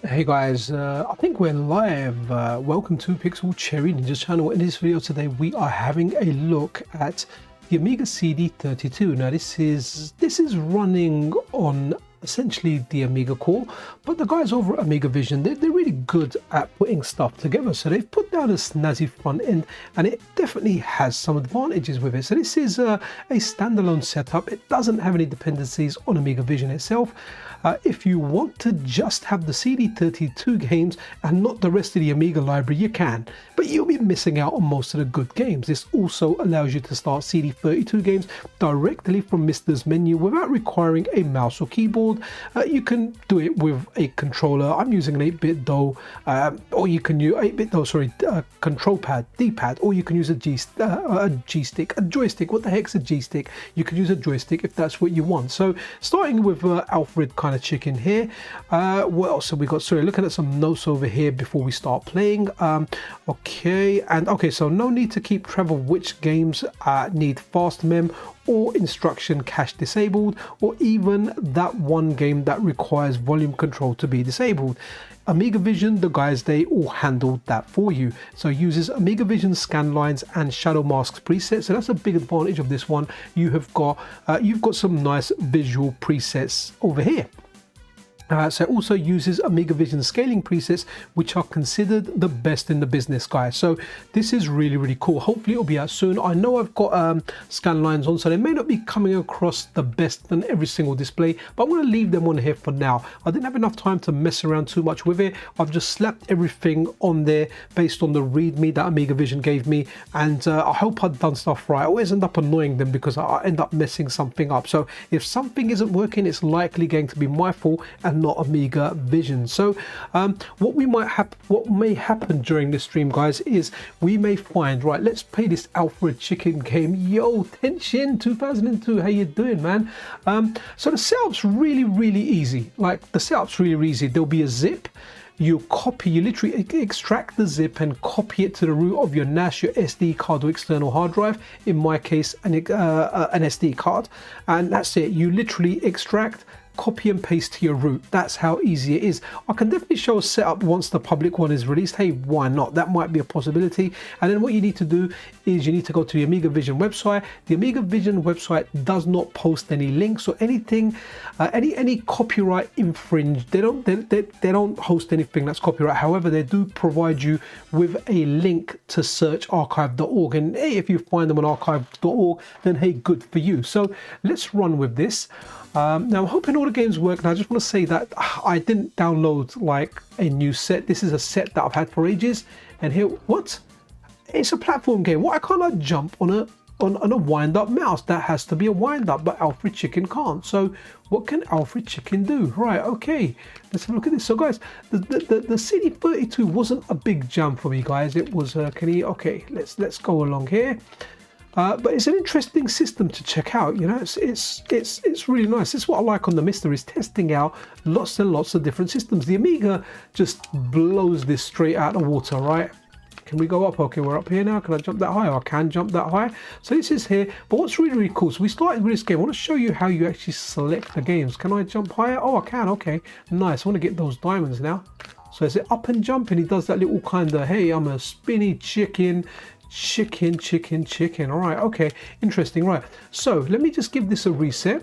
Hey guys, I think we're live. Welcome to Pixel Cherry Ninja's channel. In this video today, we are having a look at the Amiga CD32. Now, this is running on essentially the Amiga core, but the guys over at AmigaVision, they're really good at putting stuff together. So they've put down a snazzy front end, and it definitely has some advantages with it. So this is a standalone setup. It doesn't have any dependencies on AmigaVision itself. If you want to just have the CD32 games and not the rest of the Amiga library, you can, but you'll be missing out on most of the good games. This also allows you to start CD32 games directly from MiSTer's menu without requiring a mouse or keyboard. You can do it with a controller. I'm using an 8-bit though, or you can use 8-bit though, sorry, control pad, D-pad, or you can use a G-stick, a joystick. What the heck's a G-stick? You can use a joystick if that's what you want. So starting with Alfred Chicken here. What else have we got? Sorry, looking at some notes over here before we start playing. Okay, so no need to keep track of which games need fast mem or instruction cache disabled, or even that one game that requires volume control to be disabled. AmigaVision, the guys, they all handled that for you. So it uses AmigaVision scan lines and shadow masks presets. So that's a big advantage of this one. You've got some nice visual presets over here. So it also uses AmigaVision scaling presets, which are considered the best in the business, guys. So this is really cool. Hopefully it'll be out soon. I know I've got scan lines on, so they may not be coming across the best in every single display, but I'm going to leave them on here for now. I didn't have enough time to mess around too much with it. I've just slapped everything on there based on the README that AmigaVision gave me, and I hope I've done stuff right. I always end up annoying them because I end up messing something up. So if something isn't working, it's likely going to be my fault and not AmigaVision. So what may happen during this stream, guys, is we may find, right, let's play this Alfred Chicken game. Yo, Tenshin 2002, how you doing, man? So the setup's really easy. Like, the setup's really easy. There'll be a zip. You literally extract the zip and copy it to the root of your NAS, your SD card or external hard drive. In my case, an SD card, and that's it. You literally extract, copy and paste to your root. That's how easy it is. I can definitely show a setup once the public one is released. Hey, why not? That might be a possibility. And then what you need to do is you need to go to the AmigaVision website. The AmigaVision website does not post any links or anything, any copyright infringed. They don't host anything that's copyright. However, they do provide you with a link to search archive.org. And hey, if you find them on archive.org, then hey, good for you. So let's run with this. Now I'm hoping all the games work, and I just want to say that I didn't download like a new set. This is a set that I've had for ages, and here, what? It's a platform game. Why can't I jump on a wind-up mouse? That has to be a wind-up, but Alfred Chicken can't. So what can Alfred Chicken do? Right, okay, let's have a look at this. So guys, the CD32 wasn't a big jump for me, guys. It was okay, let's go along here. But it's an interesting system to check out. You know, it's really nice. This is what I like on the MiSTer, is testing out lots and lots of different systems. The Amiga just blows this straight out of the water, right? Can we go up? Okay, we're up here now. Can I jump that high? I can jump that high. So this is here. But what's really cool, so we started with this game. I want to show you how you actually select the games. Can I jump higher? Oh, I can. Okay, nice. I want to get those diamonds now. So is it up and jump? And he does that little kind of, hey, I'm a spinny chicken. Chicken. All right, okay, interesting. Right, so let me just give this a reset.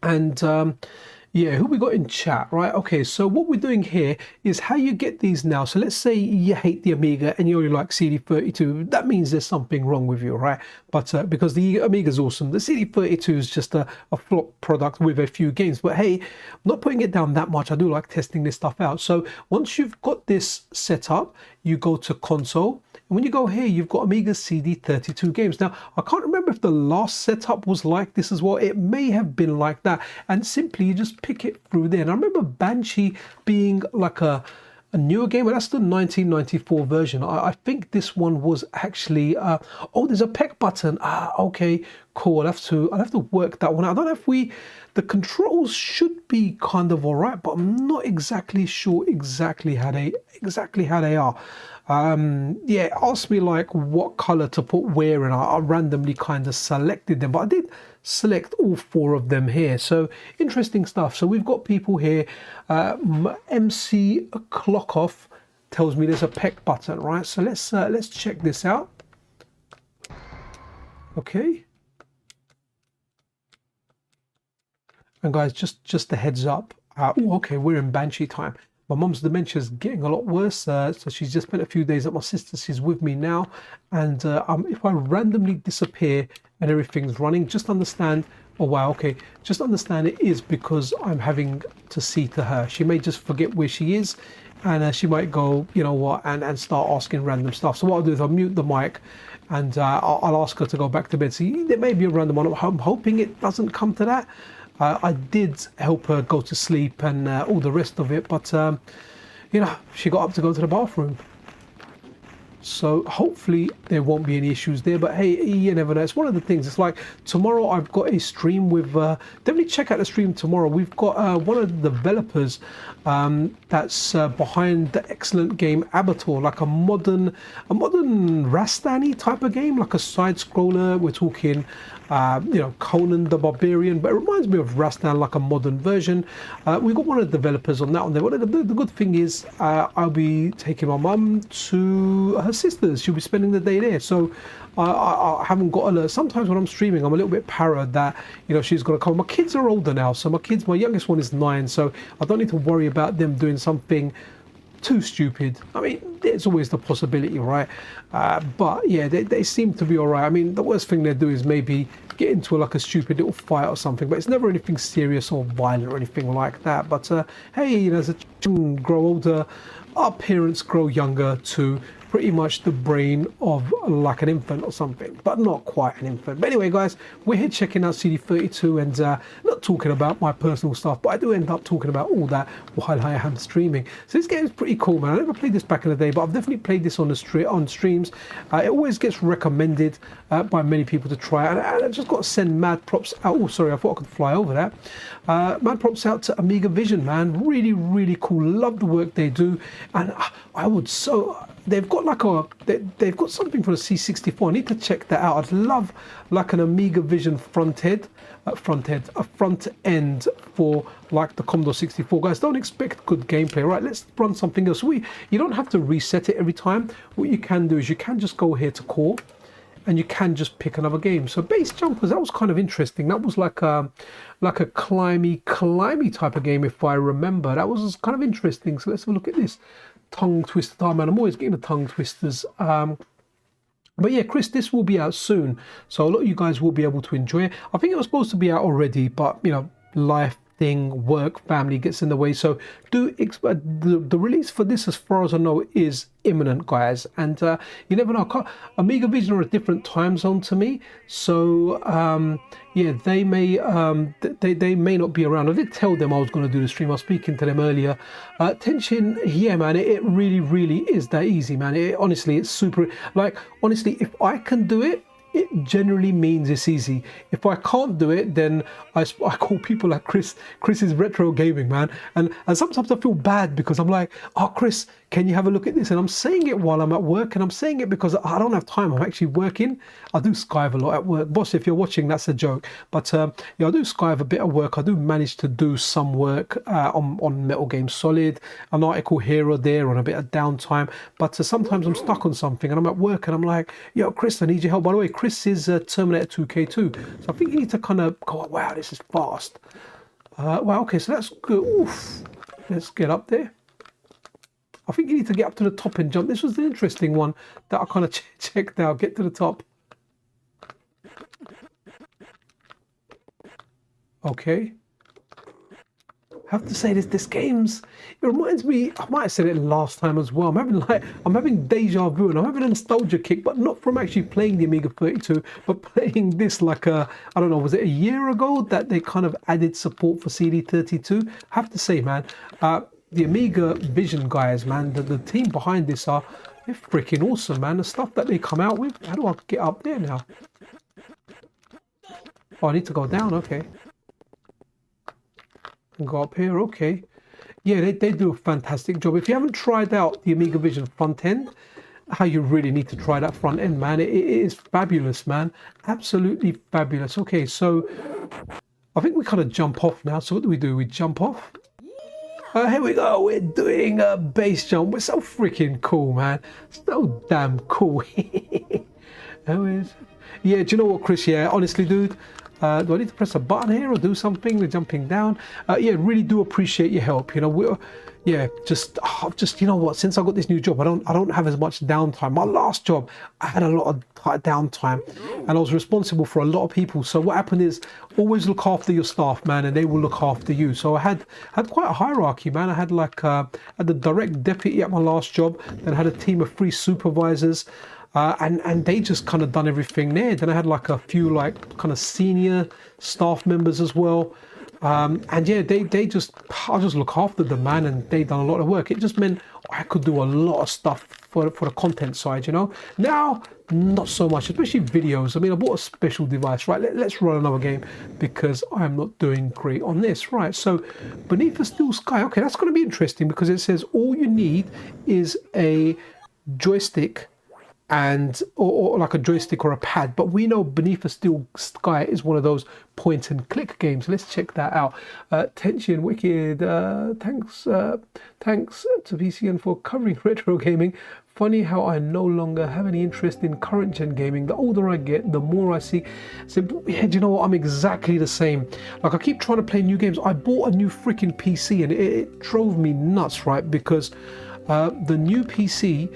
And yeah, who we got in chat? Right, okay, so what we're doing here is how you get these now. So let's say you hate the Amiga and you only like CD32. That means there's something wrong with you, right? But because the Amiga's awesome, the CD32 is just a flop product with a few games. But hey, I'm not putting it down that much. I do like testing this stuff out. So once you've got this set up, you go to console. And when you go here, you've got Amiga CD32 games. Now, I can't remember if the last setup was like this as well. It may have been like that. And simply, you just pick it through there. And I remember Banshee being like a newer game, but that's the 1994 version. I think this one was actually, oh, there's a peck button. Okay, cool. I'll have to work that one out. I don't know if the controls should be kind of all right, but I'm not exactly sure exactly how they are. Yeah, asked me like what color to put where, and I randomly kind of selected them, but I did select all 4 of them here. So interesting stuff. So we've got people here. MC Clockoff tells me there's a peck button, right? So let's check this out. Okay. And guys, just a heads up. Okay, we're in Banshee time. My mum's dementia is getting a lot worse, so she's just spent a few days at my sister's. She's with me now, and if I randomly disappear and everything's running, just understand. Oh wow, okay. Just understand it is because I'm having to see to her. She may just forget where she is, and she might go, you know what, and start asking random stuff. So what I'll do is I'll mute the mic, and I'll ask her to go back to bed. See, there may be a random one. I'm hoping it doesn't come to that. I did help her go to sleep and all the rest of it, but you know, she got up to go to the bathroom. So hopefully there won't be any issues there, but hey, you never know. It's one of the things. It's like tomorrow I've got a stream with definitely check out the stream tomorrow. We've got one of the developers that's behind the excellent game Abator, like a modern Rastani type of game, like a side scroller. We're talking you know, Conan the Barbarian, but it reminds me of Rastan, like a modern version. We've got one of the developers on that one there. The good thing is I'll be taking my mum to her sister's. She'll be spending the day there, so I haven't got alerts. Sometimes when I'm streaming, I'm a little bit paranoid that, you know, she's going to come. My kids are older now, so my youngest one is 9, so I don't need to worry about them doing something too stupid. I mean, there's always the possibility, right? But yeah, they seem to be all right. I mean, the worst thing they do is maybe get into like a stupid little fight or something, but it's never anything serious or violent or anything like that. But hey, you know, as a children grow older, our parents grow younger too. Pretty much the brain of like an infant or something, but not quite an infant. But anyway, guys, we're here checking out CD32 and not talking about my personal stuff, but I do end up talking about all that while I am streaming. So this game is pretty cool, man. I never played this back in the day, but I've definitely played this on streams. It always gets recommended by many people to try, and I've just got to send mad props out. Oh, sorry, I thought I could fly over that. Mad props out to AmigaVision, man. Really, really cool. Love the work they do, and I would so. They've got like they've got something for the C64. I need to check that out. I'd love like an AmigaVision front end for like the Commodore 64. Guys, don't expect good gameplay. Right, let's run something else. You don't have to reset it every time. What you can do is you can just go here to core, and you can just pick another game. So Base Jumpers, that was kind of interesting. That was like a climby type of game, if I remember. That was kind of interesting. So let's have a look at this. Tongue twister time, man. I'm always getting the tongue twisters. But yeah, Chris, this will be out soon, so a lot of you guys will be able to enjoy it. I think it was supposed to be out already, but you know, life thing, work, family gets in the way. So do expect the release for this, as far as I know, is imminent, guys. And you never know. AmigaVision are a different time zone to me, so yeah, they may not be around. I did tell them I was going to do the stream. I was speaking to them earlier. Tension, yeah, man, it really is that easy, man. Honestly, it's super. Like, honestly, if I can do it, it generally means it's easy. If I can't do it, then I call people like Chris's Retro Gaming, man. And sometimes I feel bad because I'm like, oh, Chris, can you have a look at this? And I'm saying it while I'm at work, and I'm saying it because I don't have time. I'm actually working. I do Skype a lot at work. Boss, if you're watching, that's a joke. But yeah, I do Skype a bit of work. I do manage to do some work on Metal Game Solid, an article here or there on a bit of downtime. But sometimes I'm stuck on something and I'm at work and I'm like, yo, Chris, I need your help. By the way, Chris is Terminator 2K2. So I think you need to kind of go, oh, wow, this is fast. Well, okay, so that's good. Oof. Let's get up there. I think you need to get up to the top and jump. This was the interesting one that I kind of checked out. Get to the top. Okay. I have to say this game's, it reminds me, I might have said it last time as well. I'm having deja vu and I'm having a nostalgia kick, but not from actually playing the Amiga 32, but playing this like I don't know, was it a year ago that they kind of added support for CD32? I have to say, man, the AmigaVision guys, man, the team behind this they're freaking awesome, man. The stuff that they come out with. How do I get up there now? Oh, I need to go down, okay. And go up here, okay. Yeah, they do a fantastic job. If you haven't tried out the AmigaVision front end, how you really need to try that front end, man. It is fabulous, man. Absolutely fabulous. Okay, so I think we kind of jump off now. So what do? We jump off. Here we go. We're doing a base jump. We're so freaking cool, man. So damn cool. Yeah, do you know what, Chris? Yeah, honestly, dude. Do I need to press a button here or do something? We're jumping down. Yeah, really do appreciate your help. You know, just you know what? Since I got this new job, I don't have as much downtime. My last job, I had a lot of downtime, and I was responsible for a lot of people. So what happened is, always look after your staff, man, and they will look after you. So I had quite a hierarchy, man. I had like had the direct deputy at my last job, then I had a team of 3 supervisors. And they just kind of done everything there. Then I had like a few like kind of senior staff members as well. And yeah, I just look after them, man, and they done a lot of work. It just meant I could do a lot of stuff for the content side, you know. Now, not so much, especially videos. I mean, I bought a special device, right? Let's run another game because I'm not doing great on this, right? So, Beneath the Steel Sky. Okay, that's going to be interesting because it says all you need is a joystick and or like a joystick or a pad, but we know Beneath a Steel Sky is one of those point and click games. Let's check that out. Tension Wicked, thanks to PCN for covering retro gaming. Funny how I no longer have any interest in current gen gaming. The older I get, the more I see. So yeah, do you know what? I'm exactly the same. Like, I keep trying to play new games. I bought a new freaking PC and it drove me nuts, right? Because the new PC,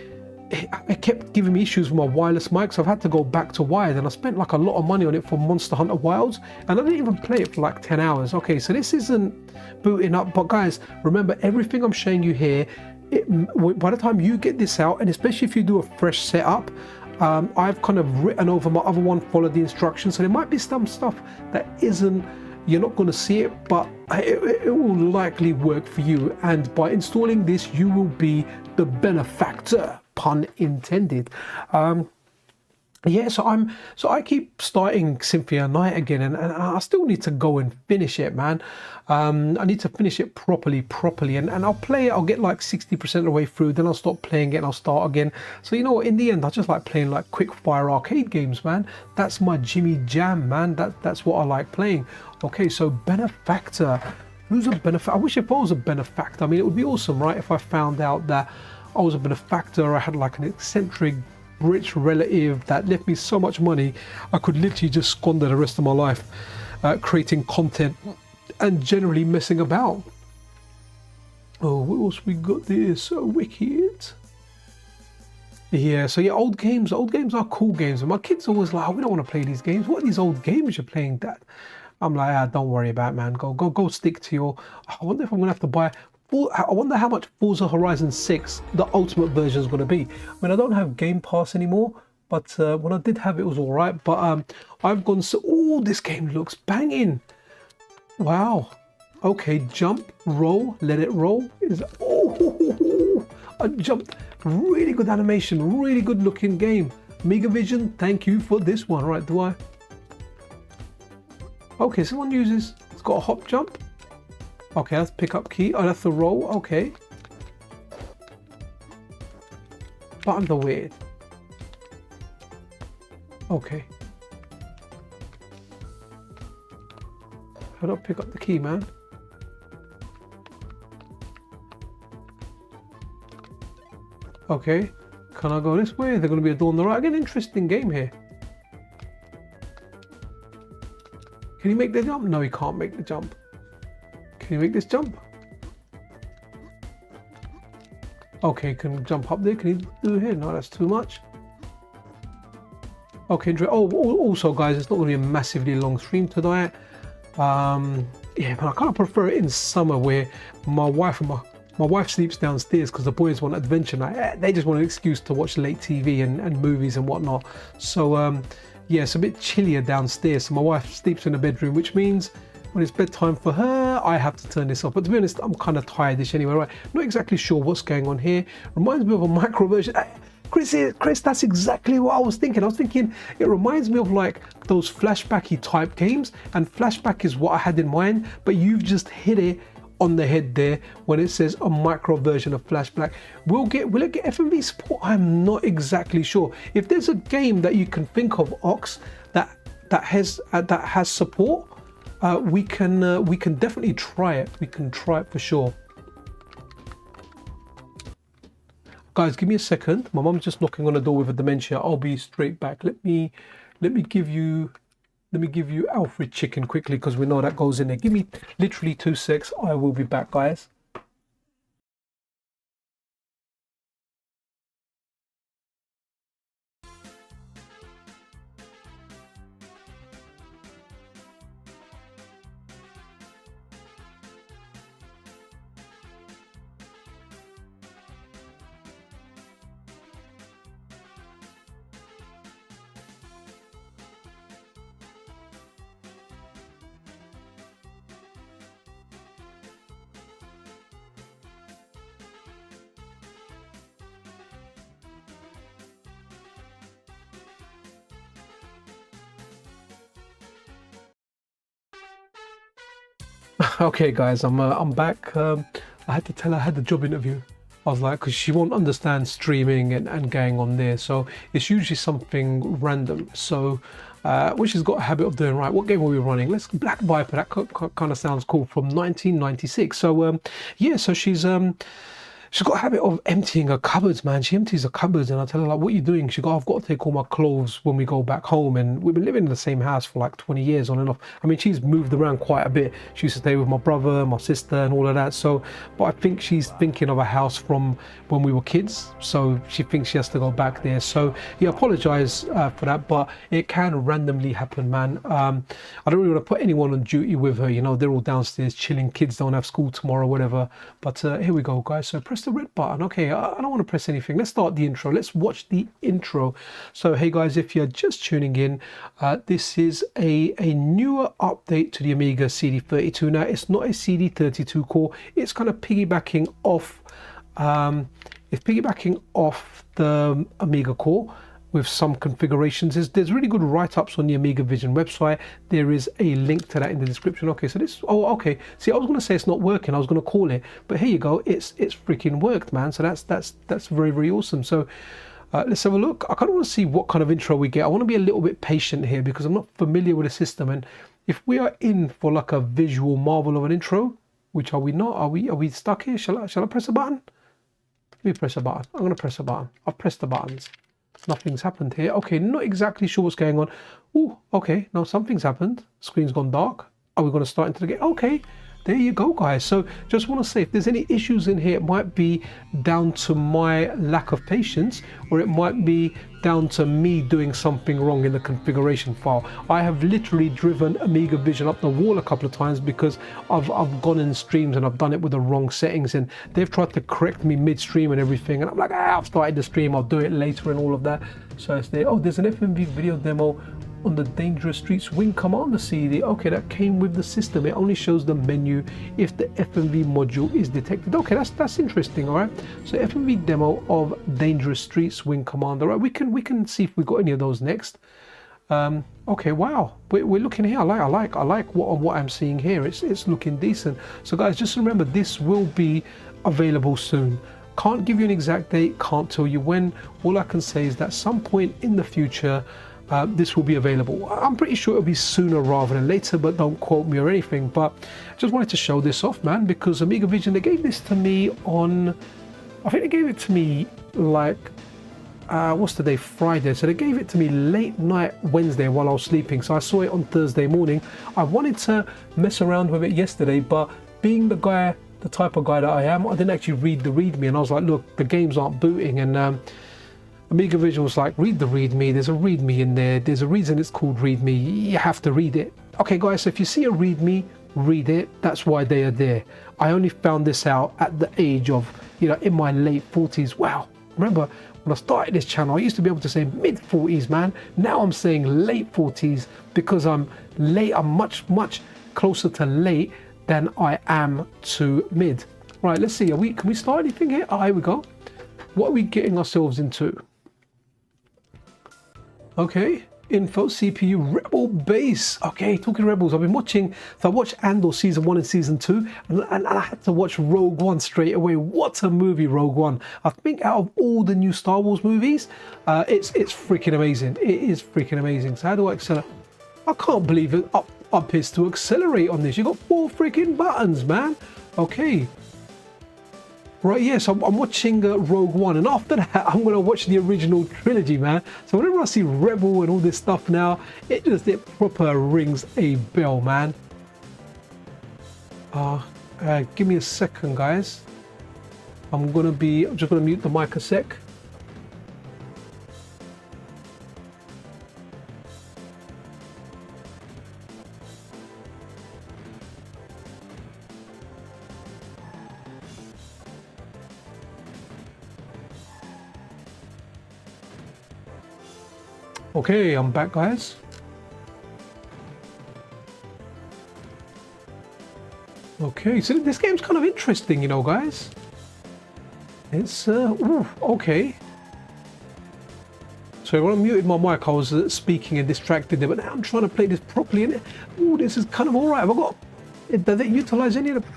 it kept giving me issues with my wireless mic, so I've had to go back to wired, and I spent like a lot of money on it for Monster Hunter Wilds, and I didn't even play it for like 10 hours. Okay, so this isn't booting up, but guys, remember everything I'm showing you here, by the time you get this out, and especially if you do a fresh setup, I've kind of written over my other one, followed the instructions, so there might be some stuff that isn't, you're not going to see it, but it will likely work for you, and by installing this, you will be the benefactor. Pun intended. Yeah, so I keep starting Symphony of Night again, and I still need to go and finish it, man. I need to finish it properly, and I'll play it. I'll get like 60% of the way through, then I'll stop playing it and I'll start again. So you know what, in the end, I just like playing like quick fire arcade games, man. That's my Jimmy Jam, man. That's what I like playing. Okay, so Benefactor. Who's a benefactor? I wish if I was a benefactor. I mean, it would be awesome, right, if I found out that I was a benefactor, I had like an eccentric rich relative that left me so much money, I could literally just squander the rest of my life creating content and generally messing about. Oh, what else we got there? So wicked. Yeah, so yeah, old games are cool games, and my kids are always like, oh, we don't want to play these games. What are these old games you're playing, Dad? I'm like, don't worry about it, man. Go stick to your. I wonder if I'm gonna have to buy. I wonder how much Forza Horizon 6, the ultimate version, is going to be. I mean, I don't have Game Pass anymore, but when I did have it, it was all right. But I've gone, so, oh, this game looks banging. Wow. Okay, jump, roll, let it roll. I jumped. Really good animation, really good looking game. AmigaVision, thank you for this one. Right, do I? Okay, someone uses, it's got a hop jump. Okay, that's pick up key. Oh, that's the roll. Okay. Buttons are weird. Okay. How do I pick up the key, man? Okay. Can I go this way? Is there going to be a door on the right? Again, interesting game here. Can he make the jump? No, he can't make the jump. Can you make this jump? Okay, can jump up there. Can you do it here? No, that's too much. Okay, oh, also guys, it's not going to be a massively long stream tonight. Yeah, but I kind of prefer it in summer where my wife sleeps downstairs because the boys want adventure night. They just want an excuse to watch late TV and movies and whatnot. So yeah, it's a bit chillier downstairs. So my wife sleeps in the bedroom, which means when it's bedtime for her, I have to turn this off. But to be honest, I'm kind of tired-ish anyway, right? Not exactly sure what's going on here. Reminds me of a micro version. Chris, that's exactly what I was thinking. I was thinking it reminds me of like those flashbacky type games, and flashback is what I had in mind, but you've just hit it on the head there when it says a micro version of Flash Black. Will it get FMV support? I'm not exactly sure. If there's a game that you can think of, Ox, that has support, we can definitely try it. We can try it for sure. Guys, give me a second. My mom's just knocking on the door with a dementia. I'll be straight back. Let me give you Alfred Chicken quickly, because we know that goes in there. Give me literally 2 secs. I will be back, guys. Okay, guys, I'm back. I had to tell her I had the job interview. I was like, because she won't understand streaming and going on there, so it's usually something random. So which has got a habit of doing. Right, what game are we running? Let's Black Viper. That kind of sounds cool, from 1996. So yeah, so she's got a habit of emptying her cupboards, man. She empties her cupboards, and I tell her, like, what are you doing? She goes, I've got to take all my clothes when we go back home. And we've been living in the same house for like 20 years on and off. I mean, she's moved around quite a bit. She used to stay with my brother, my sister, and all of that. So, but I think she's thinking of a house from when we were kids. So she thinks she has to go back there. So yeah, apologize for that, but it can randomly happen, man. I don't really want to put anyone on duty with her. You know, they're all downstairs chilling. Kids don't have school tomorrow, whatever. But here we go, guys. So press the red button. Okay, I don't want to press anything. Let's start the intro. Let's watch the intro. So hey guys, if you're just tuning in, this is a newer update to the Amiga CD32. Now, it's not a CD32 core. It's kind of piggybacking off the Amiga core with some configurations. There's really good write-ups on the AmigaVision website. There is a link to that in the description. Okay, so this, oh, okay. See, I was going to say it's not working. I was going to call it, but here you go. It's freaking worked, man. So that's very, very awesome. So let's have a look. I kind of want to see what kind of intro we get. I want to be a little bit patient here because I'm not familiar with the system. And if we are in for like a visual marvel of an intro, which are we not? Are we stuck here? Shall I press a button? Let me press a button. I'm going to press a button. I've pressed the buttons. Nothing's happened here. Okay, not exactly sure what's going on. Oh, okay, now something's happened. Screen's gone dark. Are we going to start into the game? Okay, there you go, guys. So just want to say, if there's any issues in here, it might be down to my lack of patience, or it might be down to me doing something wrong in the configuration file. I have literally driven AmigaVision up the wall a couple of times because I've gone in streams and I've done it with the wrong settings, and they've tried to correct me mid-stream and everything, and I'm like, I've started the stream, I'll do it later and all of that. So it's there. Oh, there's an FMV video demo on the Dangerous Streets Wing Commander CD. Okay, that came with the system. It only shows the menu if the FMV module is detected. Okay, that's interesting. All right, so FMV demo of Dangerous Streets Wing Commander. All right, we can see if we got any of those next. Okay, wow, we're looking here. I like what I'm seeing here. It's looking decent. So guys, just remember, this will be available soon. Can't give you an exact date, can't tell you when. All I can say is that some point in the future, this will be available. I'm pretty sure it'll be sooner rather than later, but don't quote me or anything. But just wanted to show this off, man, because AmigaVision, they gave this to me on, I think they gave it to me like, what's the day? Friday. So they gave it to me late night Wednesday while I was sleeping. So I saw it on Thursday morning. I wanted to mess around with it yesterday, but being the type of guy that I am, I didn't actually read the README, and I was like, look, the games aren't booting, and AmigaVision was like, read the README, there's a README in there, there's a reason it's called README, you have to read it. Okay guys, so if you see a README, read it, that's why they are there. I only found this out at the age of, you know, in my late 40s. Wow, remember when I started this channel, I used to be able to say mid 40s, man. Now I'm saying late 40s because I'm late, I'm much closer to late than I am to mid. Right, let's see, can we start anything here? Oh, here we go. What are we getting ourselves into? Okay, info, CPU, Rebel base. Okay, talking Rebels, I've been watching, so I watched Andor season 1 and season 2, and I had to watch Rogue One straight away. What a movie, Rogue One. I think out of all the new Star Wars movies, it's freaking amazing. It is freaking amazing. So how do I accelerate? I can't believe it. Up is to accelerate on this. You got 4 freaking buttons, man. Okay. Right, yes, I'm watching Rogue One, and after that, I'm going to watch the original trilogy, man. So whenever I see Rebel and all this stuff now, it proper rings a bell, man. Give me a second, guys. I'm just going to mute the mic a sec. Okay, I'm back, guys. Okay, so this game's kind of interesting, you know, guys. It's ooh, okay. So when I muted my mic, I was speaking and distracted there, but now I'm trying to play this properly, and ooh, this is kind of all right. Does it utilize any of the?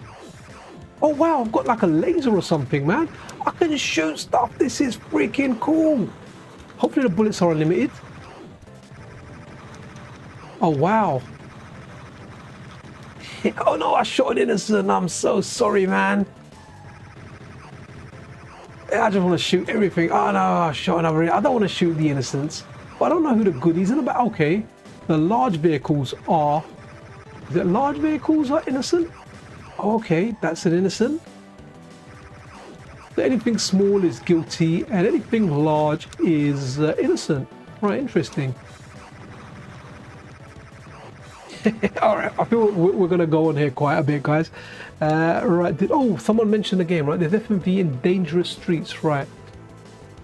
Oh wow, I've got like a laser or something, man. I can shoot stuff. This is freaking cool. Hopefully the bullets are unlimited. Oh wow. Oh no, I shot an innocent. I'm so sorry, man. I just want to shoot everything. Oh no, I shot another. I don't want to shoot the innocents. But I don't know who the goodies are about. Okay, the large vehicles are. Is it large vehicles are innocent? Oh, okay, that's an innocent. Anything small is guilty, and anything large is innocent. Right, interesting. All right, I feel we're going to go on here quite a bit, guys. Right, someone mentioned the game, right? There's FMV in Dangerous Streets, right?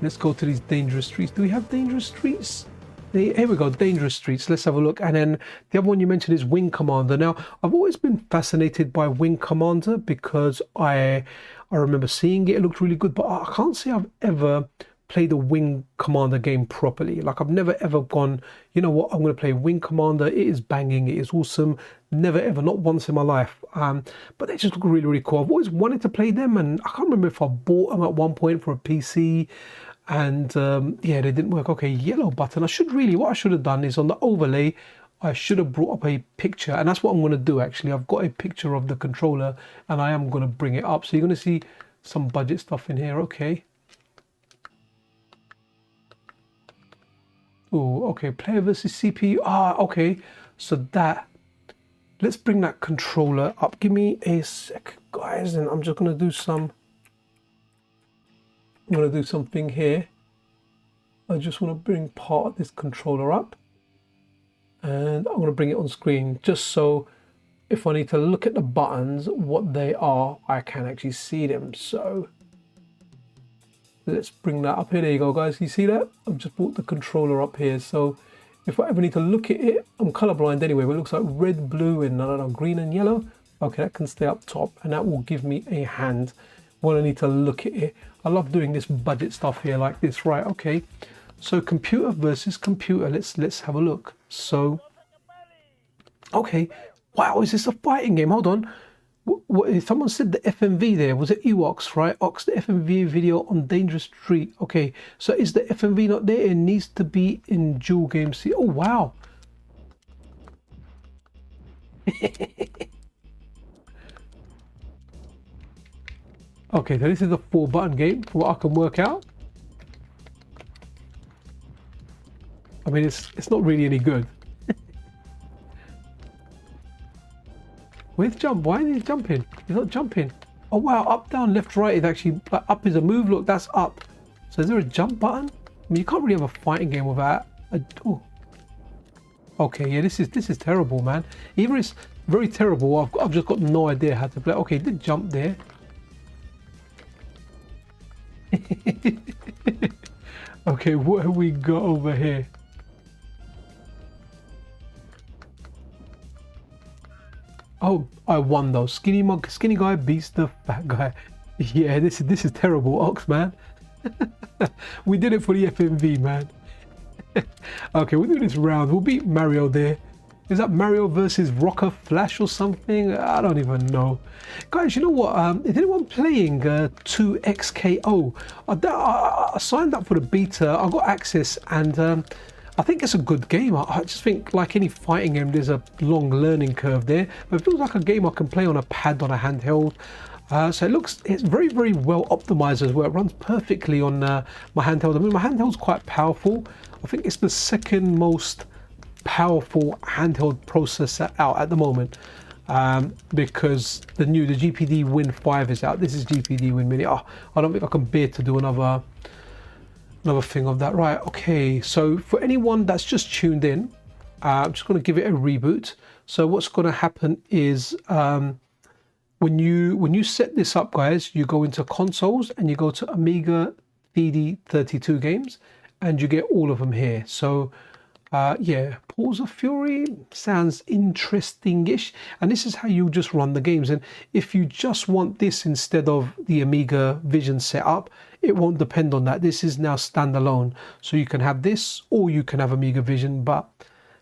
Let's go to these Dangerous Streets. Do we have Dangerous Streets? Here we go, Dangerous Streets. Let's have a look. And then the other one you mentioned is Wing Commander. Now, I've always been fascinated by Wing Commander because I remember seeing it. It looked really good, but I can't say I've ever played a Wing Commander game properly. Like, I've never ever gone, you know what, I'm going to play Wing Commander. It is banging. It is awesome. Never ever, not once in my life. But they just look really, really cool. I've always wanted to play them, and I can't remember if I bought them at one point for a PC. And yeah, they didn't work. Okay, yellow button. What I should have done is on the overlay, I should have brought up a picture, and that's what I'm going to do actually. I've got a picture of the controller, and I am going to bring it up. So you're going to see some budget stuff in here. Okay. Oh, okay. Player versus CPU. Okay. So let's bring that controller up. Give me a sec, guys, and I'm just going to do some. I'm going to do something here. I just want to bring part of this controller up, and I'm going to bring it on screen just so if I need to look at the buttons, what they are, I can actually see them. So let's bring that up here. There you go, guys. You see that? I've just brought the controller up here. So if I ever need to look at it, I'm colorblind anyway, but it looks like red, blue, and I don't know, green and yellow. Okay, that can stay up top, and that will give me a hand when I need to look at it. I love doing this budget stuff here like this. Right, okay. So computer versus computer. Let's have a look. So, okay. Wow, is this a fighting game? Hold on. What someone said the FMV there. Was it Ewoks, right? Ox, the FMV video on Dangerous Street. Okay. So is the FMV not there? It needs to be in dual game C. Oh, wow. Okay, so this is a 4-button game for what I can work out. I mean, it's not really any good. Where's jump? Why is he jumping? He's not jumping. Oh wow, up, down, left, right is actually, up is a move. Look, that's up. So is there a jump button? I mean, you can't really have a fighting game without oh. Okay, yeah, this is terrible, man. Even it's very terrible. I've just got no idea how to play. Okay, did jump there. Okay, what have we got over here? Oh, I won though. Skinny guy beats the fat guy. Yeah, this is terrible, Ox, man. We did it for the FMV, man. Okay, we'll do this round. We'll beat Mario there. Is that Mario versus Rocker Flash or something? I don't even know. Guys, you know what? Is anyone playing 2XKO? I signed up for the beta. I got access, and I think it's a good game. I just think, like any fighting game, there's a long learning curve there. But it feels like a game I can play on a pad, on a handheld. So it's very, very well optimized as well. It runs perfectly on my handheld. I mean, my handheld's quite powerful. I think it's the second most powerful handheld processor out at the moment, because the GPD Win 5 is out. This is GPD Win Mini. Oh, I don't think I can bear to do another thing of that. Right, okay, so for anyone that's just tuned in, I'm just going to give it a reboot. So what's going to happen is when you set this up, guys, you go into consoles and you go to Amiga CD32 games, and you get all of them here. So yeah, Pools of Fury sounds interesting-ish, and this is how you just run the games. And if you just want this instead of the AmigaVision setup, it won't depend on that. This is now standalone, so you can have this or you can have AmigaVision, but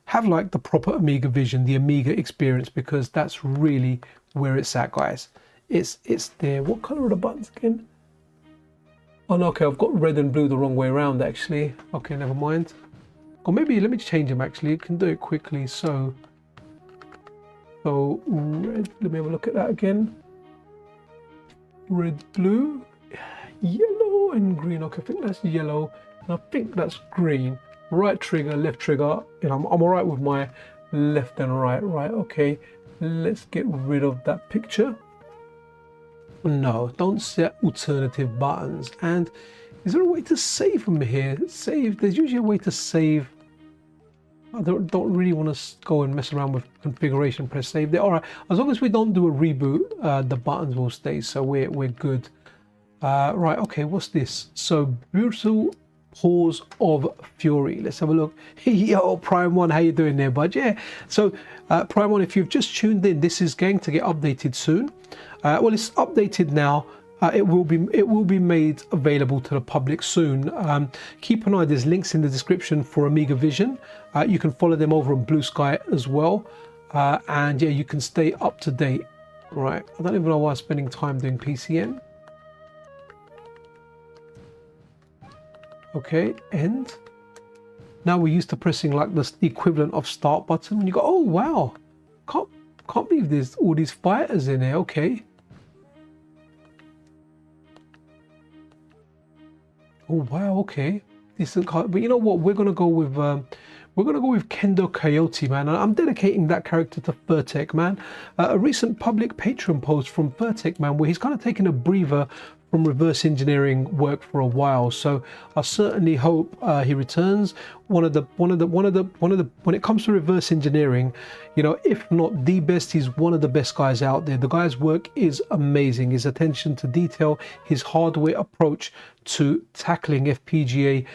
have like the proper AmigaVision, the Amiga experience, because that's really where it's at, guys. It's there. What color are the buttons again? Oh no, okay, I've got red and blue the wrong way around actually. Okay, never mind. Or maybe let me change them actually. You can do it quickly. So red, let me have a look at that again. Red, blue, yellow and green. Okay, I think that's yellow and I think that's green. Right trigger, left trigger. You know, I'm all right with my left and right. Right, okay, let's get rid of that picture. No, don't set alternative buttons. And is there a way to save from here? Save, there's usually a way to save. I don't really want to go and mess around with configuration. Press save there. All right, as long as we don't do a reboot, the buttons will stay, so we're good. Right, okay, what's this? So Brutal Pause of Fury. Let's have a look. Yo, Prime One, how you doing there, bud? Yeah. So Prime One, if you've just tuned in, this is going to get updated soon. Well, it's updated now. It will be made available to the public soon. Keep an eye. There's links in the description for AmigaVision. You can follow them over on Blue Sky as well. And yeah, you can stay up to date. Right. I don't even know why I'm spending time doing PCN. Okay, end. Now we're used to pressing like the equivalent of start button. When you go, oh wow, can't believe there's all these fighters in here. Okay. Oh wow, okay. Decent card, but you know what? We're gonna go with Kendo Coyote, man. I'm dedicating that character to Furtek, man. A recent public Patreon post from Furtek, man, where he's kind of taken a breather from reverse engineering work for a while. So I certainly hope he returns. When it comes to reverse engineering, you know, if not the best, he's one of the best guys out there. The guy's work is amazing. His attention to detail, his hardware approach to tackling FPGA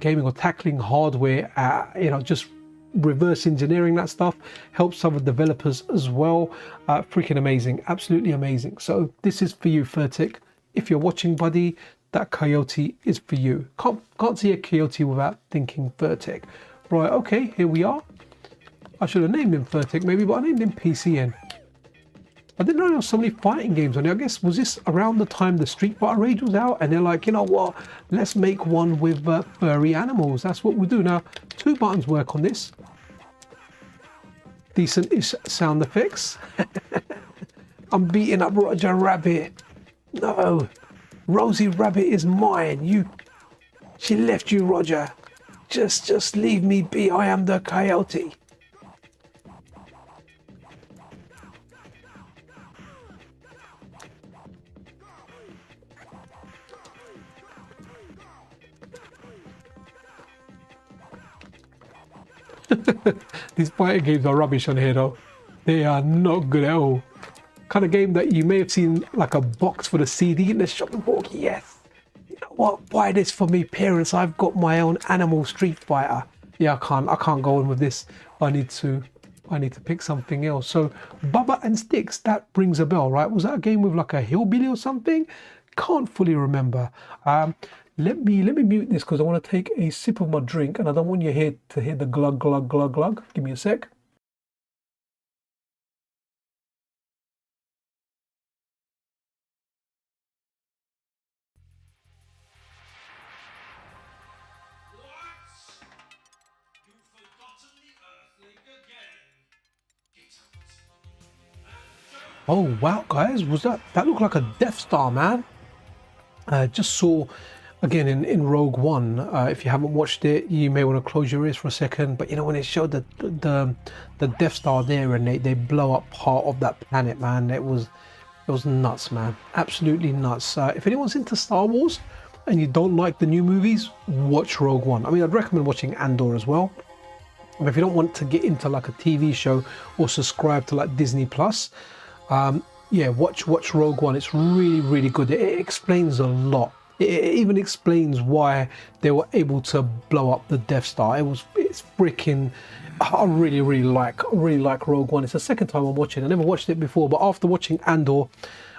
gaming, or tackling hardware, you know, just reverse engineering that stuff, helps other developers as well. Freaking amazing, absolutely amazing. So this is for you, Furtek. If you're watching, buddy, that Coyote is for you. Can't see a Coyote without thinking Furtek. Right, okay, here we are. I should have named him Furtek maybe, but I named him PCN. I didn't know there were so many fighting games on there. I guess, was this around the time the Street Fighter Rage was out? And they're like, you know what, let's make one with furry animals. That's what we'll do. Now, 2 buttons work on this. Decent-ish sound effects. I'm beating up Roger Rabbit. No, Rosie Rabbit is mine. She left you, Roger. Just leave me be. I am the Coyote. These fighting games are rubbish on here though. They are not good at all. Kind of game that you may have seen like a box for the CD in the shop and thought, yes, you know what, buy this for me, parents. I've got my own animal Street Fighter. Yeah, I can't go on with this. I need to pick something else. So Bubba and Sticks, that rings a bell, right? Was that a game with like a hillbilly or something? can't fully remember. Let me mute this because I want to take a sip of my drink and I don't want you here to hear the glug glug glug glug. Give me a sec. Oh wow, guys, was that looked like a Death Star, man. Just saw again in Rogue One. If you haven't watched it, you may want to close your ears for a second. But you know, when it showed the Death Star there and they blow up part of that planet, man, it was nuts, man. Absolutely nuts. If anyone's into Star Wars and you don't like the new movies, watch Rogue One. I mean, I'd recommend watching Andor as well. But if you don't want to get into like a TV show or subscribe to like Disney Plus, yeah, watch Rogue One. It's really good. It explains a lot. It even explains why they were able to blow up the Death Star. It's freaking. I really like Rogue One. It's the second time I'm watching. I never watched it before, but after watching Andor,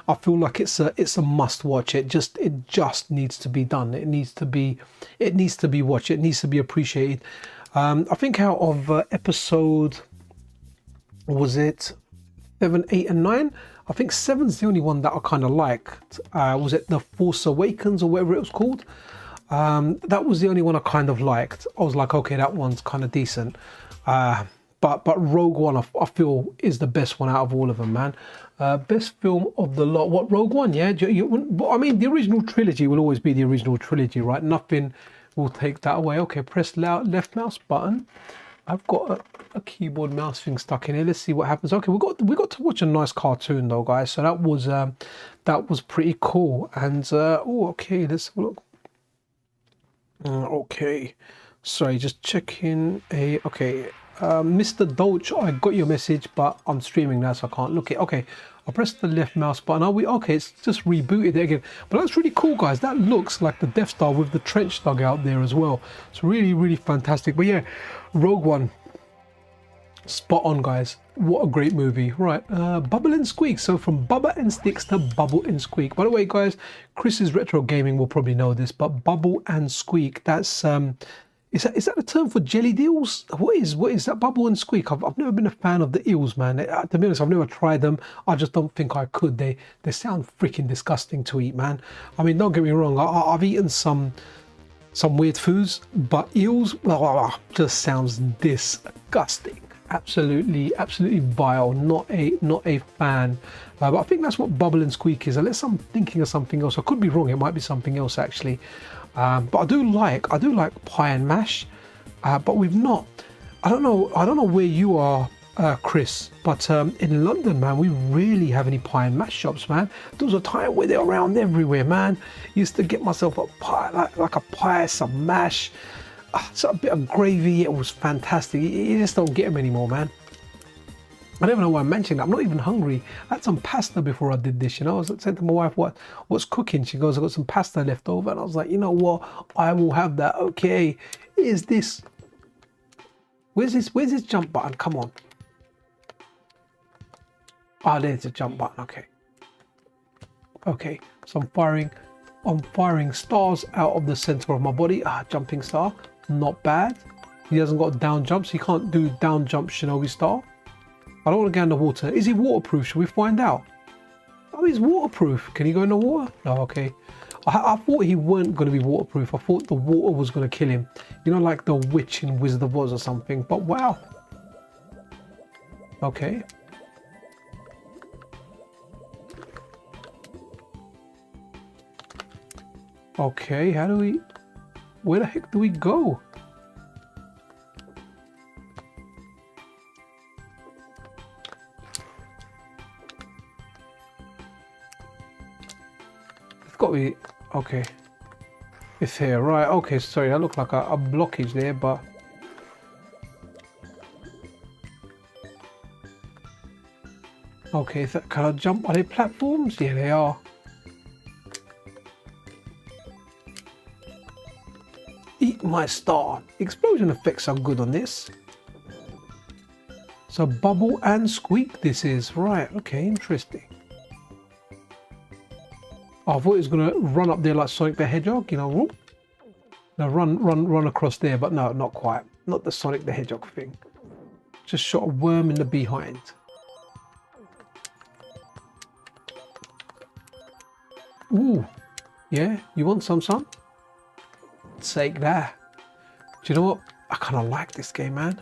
I feel like it's a must watch. It just needs to be done. It needs to be watched. It needs to be appreciated. I think out of episode, was it 7, 8, and 9? I think 7's the only one that I kind of liked. Was it The Force Awakens or whatever it was called? That was the only one I kind of liked. I was like, okay, that one's kind of decent. But Rogue One, I feel, is the best one out of all of them, man. Best film of the lot. What, Rogue One? Yeah. I mean, the original trilogy will always be the original trilogy, right? Nothing will take that away. Okay, press left mouse button. I've got a keyboard mouse thing stuck in here. Let's see what happens. Okay, we got to watch a nice cartoon though, guys. So that was pretty cool. And oh, okay, let's have a look. Okay, sorry, just checking. Okay, Mr. Dolch, I got your message, but I'm streaming now, so I can't look it. Okay, I pressed the left mouse button. Are we okay? It's just rebooted it again. But that's really cool, guys. That looks like the Death Star with the trench dug out there as well. It's really fantastic. But yeah, Rogue One, spot on, guys. What a great movie. Right, Bubble and Squeak. So from Bubba and Sticks to Bubble and Squeak. By the way, guys, Chris's Retro Gaming will probably know this, but Bubble and Squeak, that's is that a term for jelly deals? What is that? Bubble and Squeak? I've never been a fan of the eels, man. To be honest, I've never tried them. I just don't think I could. They sound freaking disgusting to eat, man. I mean, don't get me wrong. I've eaten some weird foods, but eels, just sounds disgusting. Absolutely vile. Not a fan. But I think that's what Bubble and Squeak is, unless I'm thinking of something else. I could be wrong. It might be something else actually. But I do like pie and mash. But we've not. I don't know where you are, Chris. But in London, man, we really have any pie and mash shops, man. There was a time where they're around everywhere, man. Used to get myself a pie, like a pie, some mash. So a bit of gravy. It was fantastic. You just don't get them anymore, man. I don't even know why I'm mentioning that. I'm not even hungry. I had some pasta before I did this, you know. I said to my wife, what's cooking? She goes, I got some pasta left over. And I was like, you know what? I will have that. Okay. Here's this. Where's this jump button? Come on. Ah, there's the jump button. Okay. Okay. So I'm firing stars out of the center of my body. Jumping star. Not bad. He hasn't got a down jump, so he can't do down jump Shinobi star. I don't want to go in the water. Is he waterproof? Should we find out? Oh, he's waterproof. Can he go in the water? No, okay. I thought he weren't going to be waterproof. I thought the water was going to kill him. You know, like the witch in Wizard of Oz or something. But wow. Okay. Okay, where the heck do we go? It's got to be, okay. It's here, right, okay, sorry, that looked like a blockage there, but... Okay, can I jump? Are they platforms? Yeah, they are. Eat my star. Explosion effects are good on this. So Bubble and Squeak this is. Right, okay, interesting. Oh, I thought it was gonna run up there like Sonic the Hedgehog, you know, whoop. Now run across there, but no, not quite. Not the Sonic the Hedgehog thing. Just shot a worm in the behind. Ooh, yeah, you want some, son? Take that. Do you know what? I kind of like this game, man.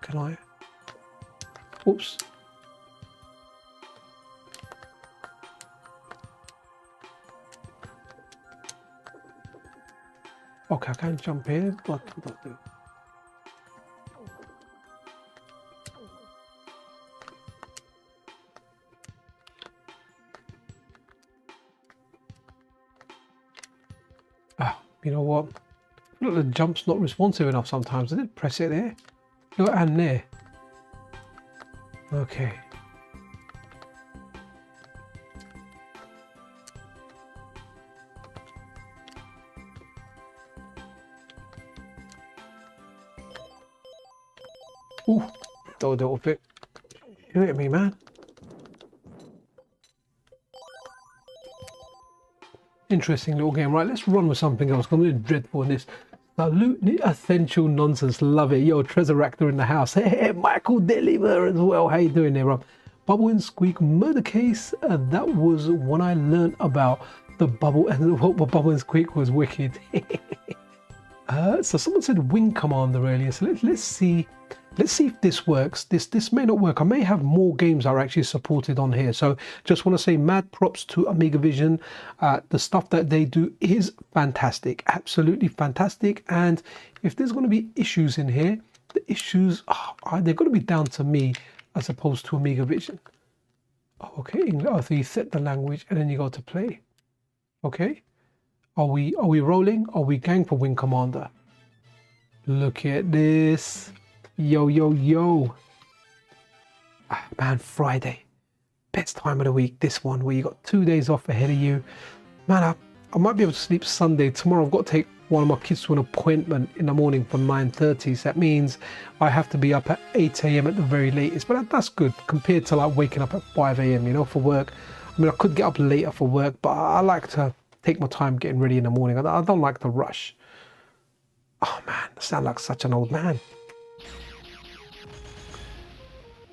Can I? Oops. Okay, I can't jump here. What do I do? You know what? Look, the jump's not responsive enough sometimes. I did press it there. Look, and there. Okay. Ooh, that was a little bit. You hit me, man. Interesting little game. Right, let's run with something else. I'm really dreadful in this. Absolutely essential nonsense. Love it. Yo, Tresuractor in the house. Hey, Michael Deliver as well. How you doing there, Rob? Bubble and Squeak murder case. That was when I learned about the bubble, and what Bubble and Squeak was wicked. So someone said Wing Commander earlier. So let's see. Let's see if this works. This may not work. I may have more games that are actually supported on here. So just want to say mad props to AmigaVision. The stuff that they do is fantastic, absolutely fantastic. And if there's going to be issues in here, the issues they're going to be down to me as opposed to AmigaVision. Okay, so you set the language and then you go to play. Okay, are we rolling? Are we gang for Wing Commander? Look at this. Yo, yo, yo. Man, Friday. Best time of the week, this one, where you got 2 days off ahead of you. Man, I might be able to sleep Sunday. Tomorrow I've got to take one of my kids to an appointment in the morning for 9:30. So that means I have to be up at 8 a.m. at the very latest. But that's good compared to like waking up at 5 a.m., you know, for work. I mean, I could get up later for work, but I like to take my time getting ready in the morning. I don't like the rush. Oh man, I sound like such an old man.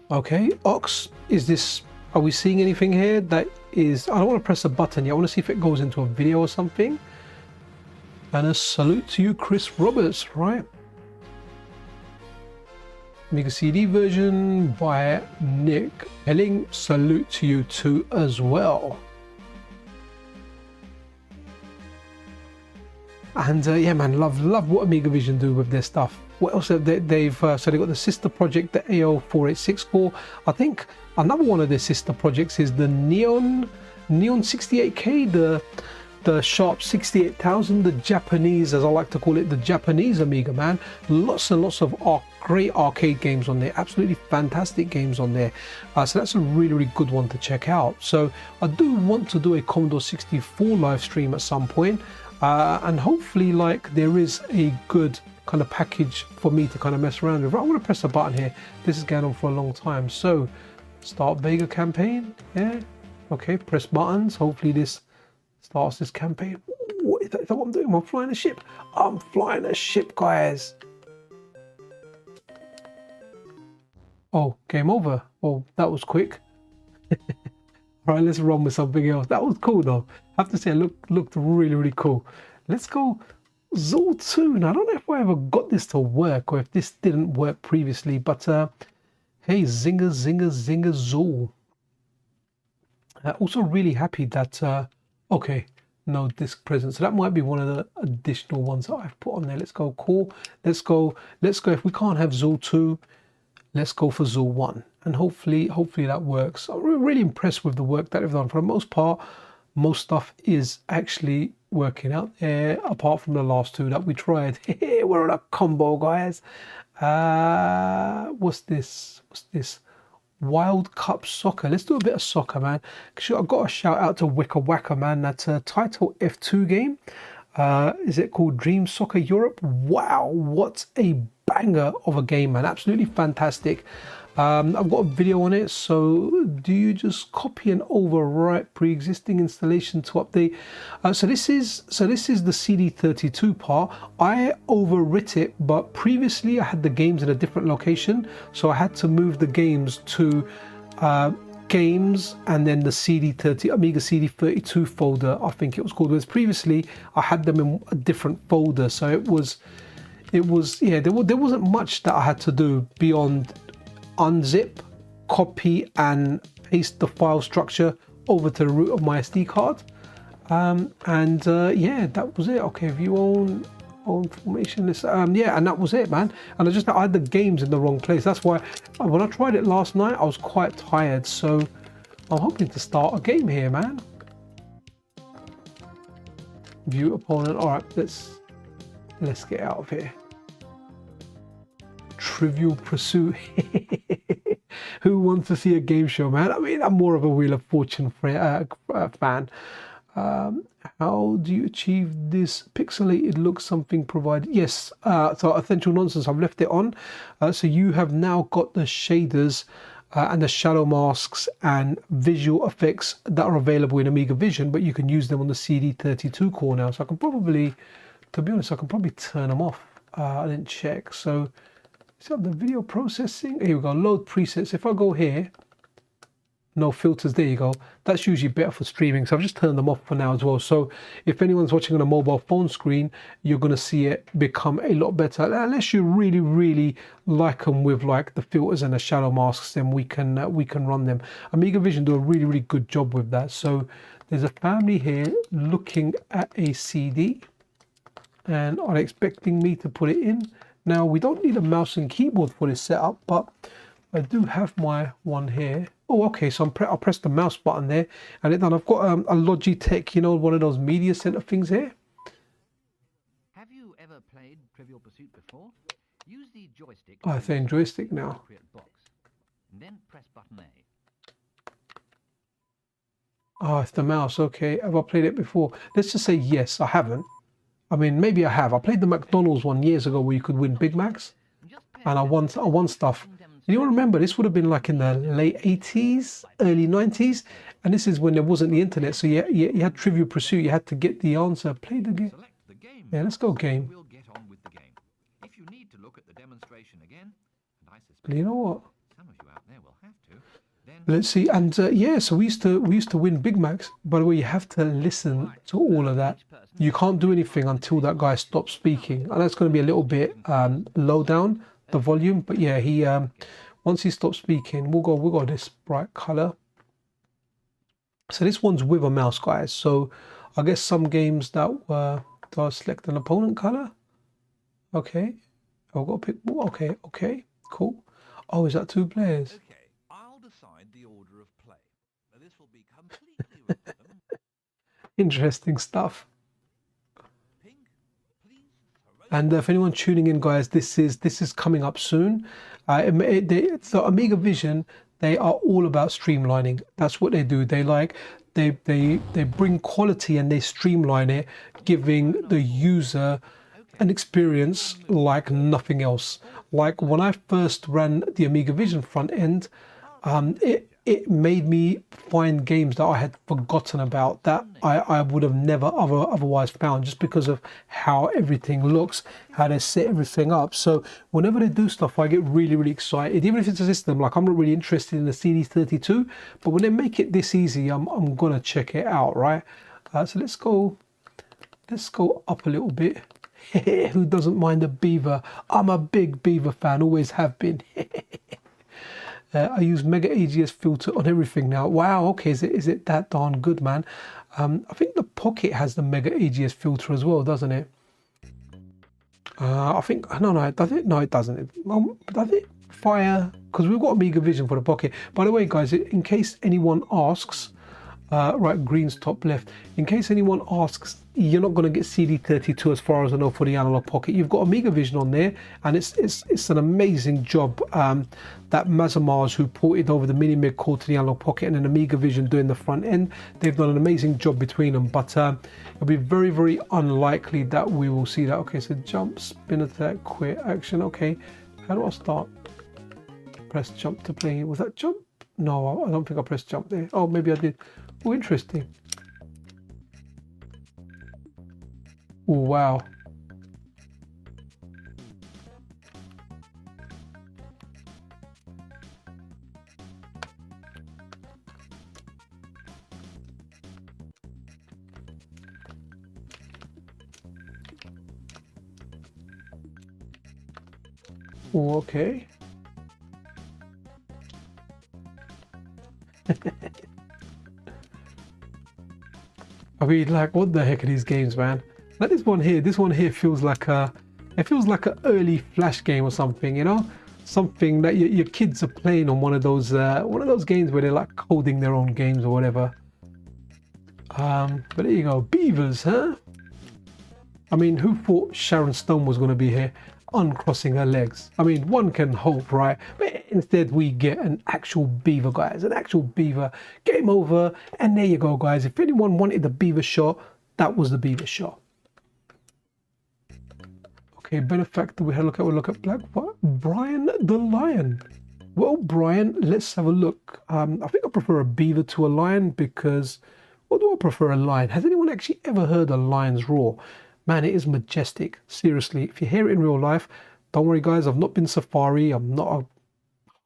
Okay, Ox, is this, are we seeing anything here that is, I don't want to press a button yet. I want to see if it goes into a video or something. And a salute to you, Chris Roberts, right? Amiga CD version by Nick Elling, salute to you too as well. And yeah, man, love what AmigaVision do with their stuff. What else have they've so they've got the sister project, the AO4864. I think another one of their sister projects is the Neon 68K, the Sharp 68000, the Japanese, as I like to call it, the Japanese Amiga, man. Lots and lots of great arcade games on there, absolutely fantastic games on there. So that's a really good one to check out. So I do want to do a Commodore 64 live stream at some point, and hopefully like there is a good kind of package for me to kind of mess around with. Right, I'm going to press a button here. This is going on for a long time. So start Vega campaign. Yeah, okay, press buttons. Hopefully this starts this campaign. Ooh, is that what I'm doing? I'm flying a ship. I'm flying a ship, guys. Oh, game over. Oh, that was quick. All right, let's run with something else. That was cool though. I have to say, it looked really cool. Let's go Zool 2. Now, I don't know if I ever got this to work or if this didn't work previously, but hey, zinger Zool. Also really happy that okay, no disc present, so that might be one of the additional ones that I've put on there. Let's go cool. Let's go. If we can't have Zool 2, let's go for Zool 1, and hopefully that works. I'm really impressed with the work that they've done. For the most part, most stuff is actually working out there, apart from the last two that we tried. We're on a combo, guys. What's this? Wild Cup Soccer. Let's do a bit of soccer, man. I've got a shout out to Wicca Wacka, man. That's a Title F2 game. Is it called Dream Soccer Europe? Wow, what a banger of a game, man. Absolutely fantastic. I've got a video on it. So do you just copy and overwrite pre-existing installation to update? So this is the CD32 part. I overwrit it, but previously I had the games in a different location, so I had to move the games to games and then the Amiga CD32 folder, I think it was called. Whereas previously I had them in a different folder, so it was yeah, there wasn't much that I had to do beyond unzip, copy and paste the file structure over to the root of my SD card, yeah, that was it. Okay, view own formation list, yeah, and that was it, man. And I had the games in the wrong place. That's why when I tried it last night I was quite tired, so I'm hoping to start a game here, man. View opponent. All right, let's get out of here. Trivial Pursuit. Who wants to see a game show, man? I mean, I'm more of a Wheel of Fortune fan. How do you achieve this pixelated look? Something provided? Yes. So Essential Nonsense, I've left it on. So you have now got the shaders and the shadow masks and visual effects that are available in AmigaVision, but you can use them on the CD32 core now. So I can probably, to be honest, I can probably turn them off. I didn't check. So the video processing, here we go, load presets. If I go here, no filters, there you go. That's usually better for streaming, so I've just turned them off for now as well. So if anyone's watching on a mobile phone screen, you're going to see it become a lot better, unless you really like them with like the filters and the shadow masks. Then we can run them. AmigaVision do a really good job with that. So there's a family here looking at a CD and are expecting me to put it in. Now, we don't need a mouse and keyboard for this setup, but I do have my one here. Oh, okay, so I'll press the mouse button there, and then I've got a Logitech, you know, one of those media center things here. Have you ever played Trivial Pursuit before? Use the joystick. Oh, I'm saying joystick now. Box, and then press button A. Oh, it's the mouse. Okay, have I played it before? Let's just say yes, I haven't. I mean, maybe I have. I played the McDonald's one years ago where you could win Big Macs, and I won stuff. And you remember, this would have been like in the late 80s, early 90s, and this is when there wasn't the internet, so you had Trivial Pursuit. You had to get the answer. Play the game. Yeah, let's go game. We'll get on with the game. If you need to look at the demonstration again, and I suspect But you know what? some of you out there will have to. Then Let's see. And yeah, so we used to win Big Macs. By the way, you have to listen to all of that. You can't do anything until that guy stops speaking. And that's going to be a little bit low down the volume, but yeah, he once he stops speaking, we'll go this bright color. So this one's with a mouse, guys. So I guess some games that were, do I select an opponent color? Okay, I've got to pick. Okay, cool. Oh, is that 2 players? Okay, I'll decide the order of play. This will be completely random. Interesting stuff. And if anyone tuning in, guys, this is coming up soon. So AmigaVision, they are all about streamlining. That's what they do. They bring quality and they streamline it, giving the user an experience like nothing else. Like when I first ran the AmigaVision front end, it made me find games that I had forgotten about, that I would have never otherwise found, just because of how everything looks, how they set everything up. So whenever they do stuff, I get really excited, even if it's a system like I'm not really interested in the CD32, but when they make it this easy, I'm gonna check it out, right? So let's go up a little bit. Who doesn't mind a beaver? I'm a big beaver fan, always have been. I use Mega AGS filter on everything now. Wow, okay, is it that darn good, man? I think the Pocket has the Mega AGS filter as well, doesn't it? I think, no, does it? No, it doesn't. Does it? Fire, because we've got AmigaVision for the Pocket. By the way, guys, in case anyone asks, right, green's top left. In case anyone asks, you're not going to get CD32 as far as I know for the Analog Pocket. You've got AmigaVision on there, and it's an amazing job. That Mazamars, who ported over the Mini-Meg core to the Analog Pocket, and then AmigaVision doing the front end, they've done an amazing job between them. But it'll be very unlikely that we will see that. Okay, so jump, spin attack, quit, action. Okay, how do I start? Press jump to play. Was that jump? No, I don't think I pressed jump there. Oh, maybe I did. Oh, interesting. Oh, wow. Oh, okay. I mean, like, what the heck are these games, man? Like this one here feels like a, it feels like an early Flash game or something, you know? Something that your kids are playing on one of those games where they're like coding their own games or whatever. But there you go, beavers, huh? I mean, who thought Sharon Stone was going to be here, uncrossing her legs? I mean, one can hope, right? But instead we get an actual beaver, guys, an actual beaver. Game over, and there you go, guys. If anyone wanted the beaver shot, that was the beaver shot. Okay, Benefactor, we had a look at Black. What? Brian the Lion. Well, Brian, let's have a look. I think I prefer a beaver to a lion because, what do I prefer, a lion? Has anyone actually ever heard a lion's roar? Man, it is majestic. Seriously, if you hear it in real life, don't worry, guys. I've not been safari. I'm not a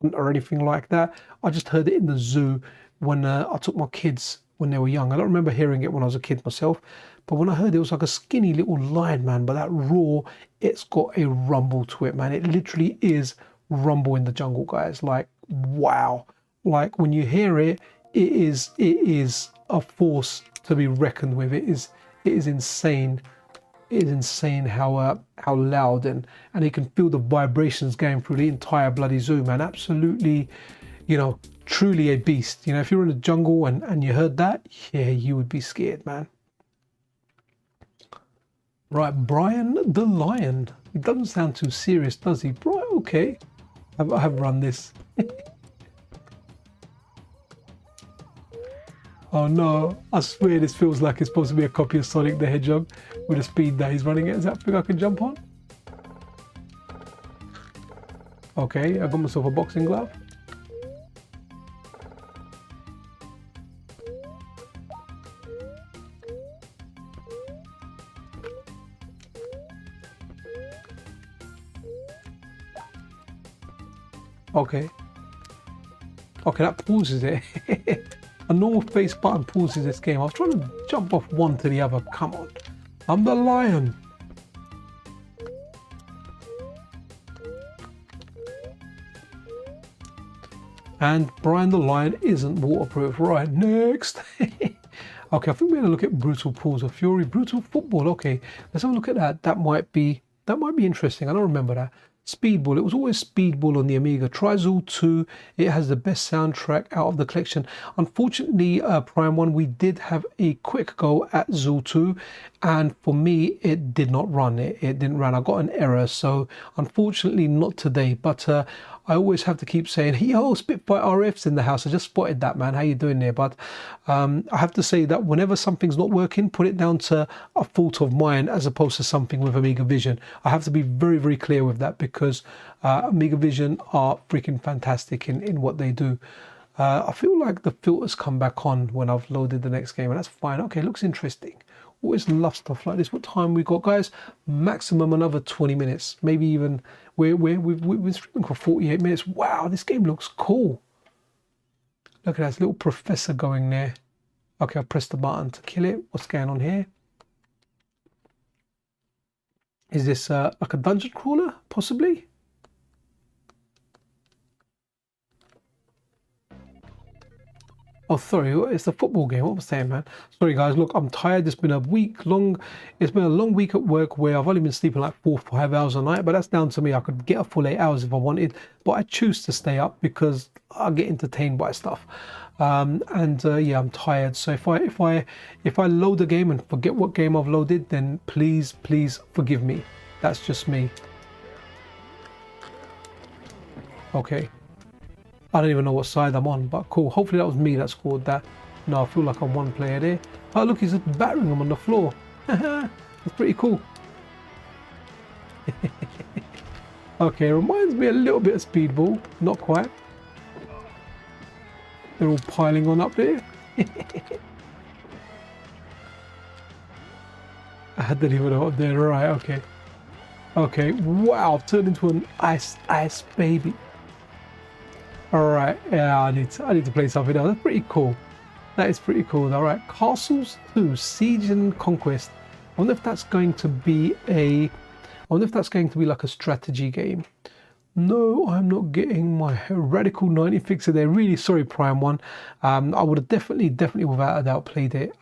hunt or anything like that. I just heard it in the zoo when I took my kids when they were young. I don't remember hearing it when I was a kid myself, but when I heard it, it was like a skinny little lion, man. But that roar, it's got a rumble to it, man. It literally is rumble in the jungle, guys. Like, wow. Like when you hear it, it is a force to be reckoned with. It is insane. It is insane how loud and you can feel the vibrations going through the entire bloody zoo, man. Absolutely, you know, truly a beast. You know, if you're in the jungle and you heard that, yeah, you would be scared, man. Right, Brian the Lion. It doesn't sound too serious, does he? Right, okay. I have run this. Oh no, I swear this feels like it's supposed to be a copy of Sonic the Hedgehog with the speed that he's running at. Is that a thing I can jump on? Okay, I got myself a boxing glove. Okay. Okay, that pauses it. A normal face button pauses this game. I was trying to jump off one to the other. Come on. I'm the lion. And Brian the Lion isn't waterproof. Right, next. Okay, I think we're going to look at Brutal Pools of Fury. Brutal Football. Okay, let's have a look at that. That might be interesting. I don't remember that. Speedball. It was always Speedball on the Amiga. Try Zool 2. It has the best soundtrack out of the collection. Unfortunately, Prime 1, we did have a quick go at Zool 2, and for me, it did not run. It didn't run. I got an error, so unfortunately not today. But I always have to keep saying, yo, Spitfire RF's in the house. I just spotted that, man. How you doing there? But I have to say that whenever something's not working, put it down to a fault of mine as opposed to something with AmigaVision. I have to be very, very clear with that because AmigaVision are freaking fantastic in what they do. I feel like the filters come back on when I've loaded the next game, and that's fine. Okay, looks interesting. Always love stuff like this. What time we got, guys? Maximum another 20 minutes, maybe even. We've been streaming for 48 minutes. Wow, this game looks cool. Look at that little professor going there. Okay, I'll press the button to kill it. What's going on here? Is this like a dungeon crawler, possibly? Oh, sorry, it's a football game. What was I saying, man? Sorry, guys. Look, I'm tired. It's been a long week at work where I've only been sleeping like 4 or 5 hours a night, but that's down to me. I could get a full 8 hours if I wanted, but I choose to stay up because I get entertained by stuff. Yeah, I'm tired. So if I load a game and forget what game I've loaded, then please forgive me. That's just me. Okay. I don't even know what side I'm on, but cool. Hopefully that was me that scored that. No, I feel like I'm one player there. Oh, look, he's just battering him on the floor. That's pretty cool. Okay, it reminds me a little bit of Speedball. Not quite. They're all piling on up there. I didn't even know up there. Right, okay. Okay, wow, I've turned into an ice baby. Alright, yeah, I need to play something else. That's pretty cool. That is pretty cool. Alright, Castles 2, Siege and Conquest. I wonder if that's going to be like a strategy game. No, I'm not getting my Radical 90 fixer there. Really sorry, Prime One. I would have definitely without a doubt played it.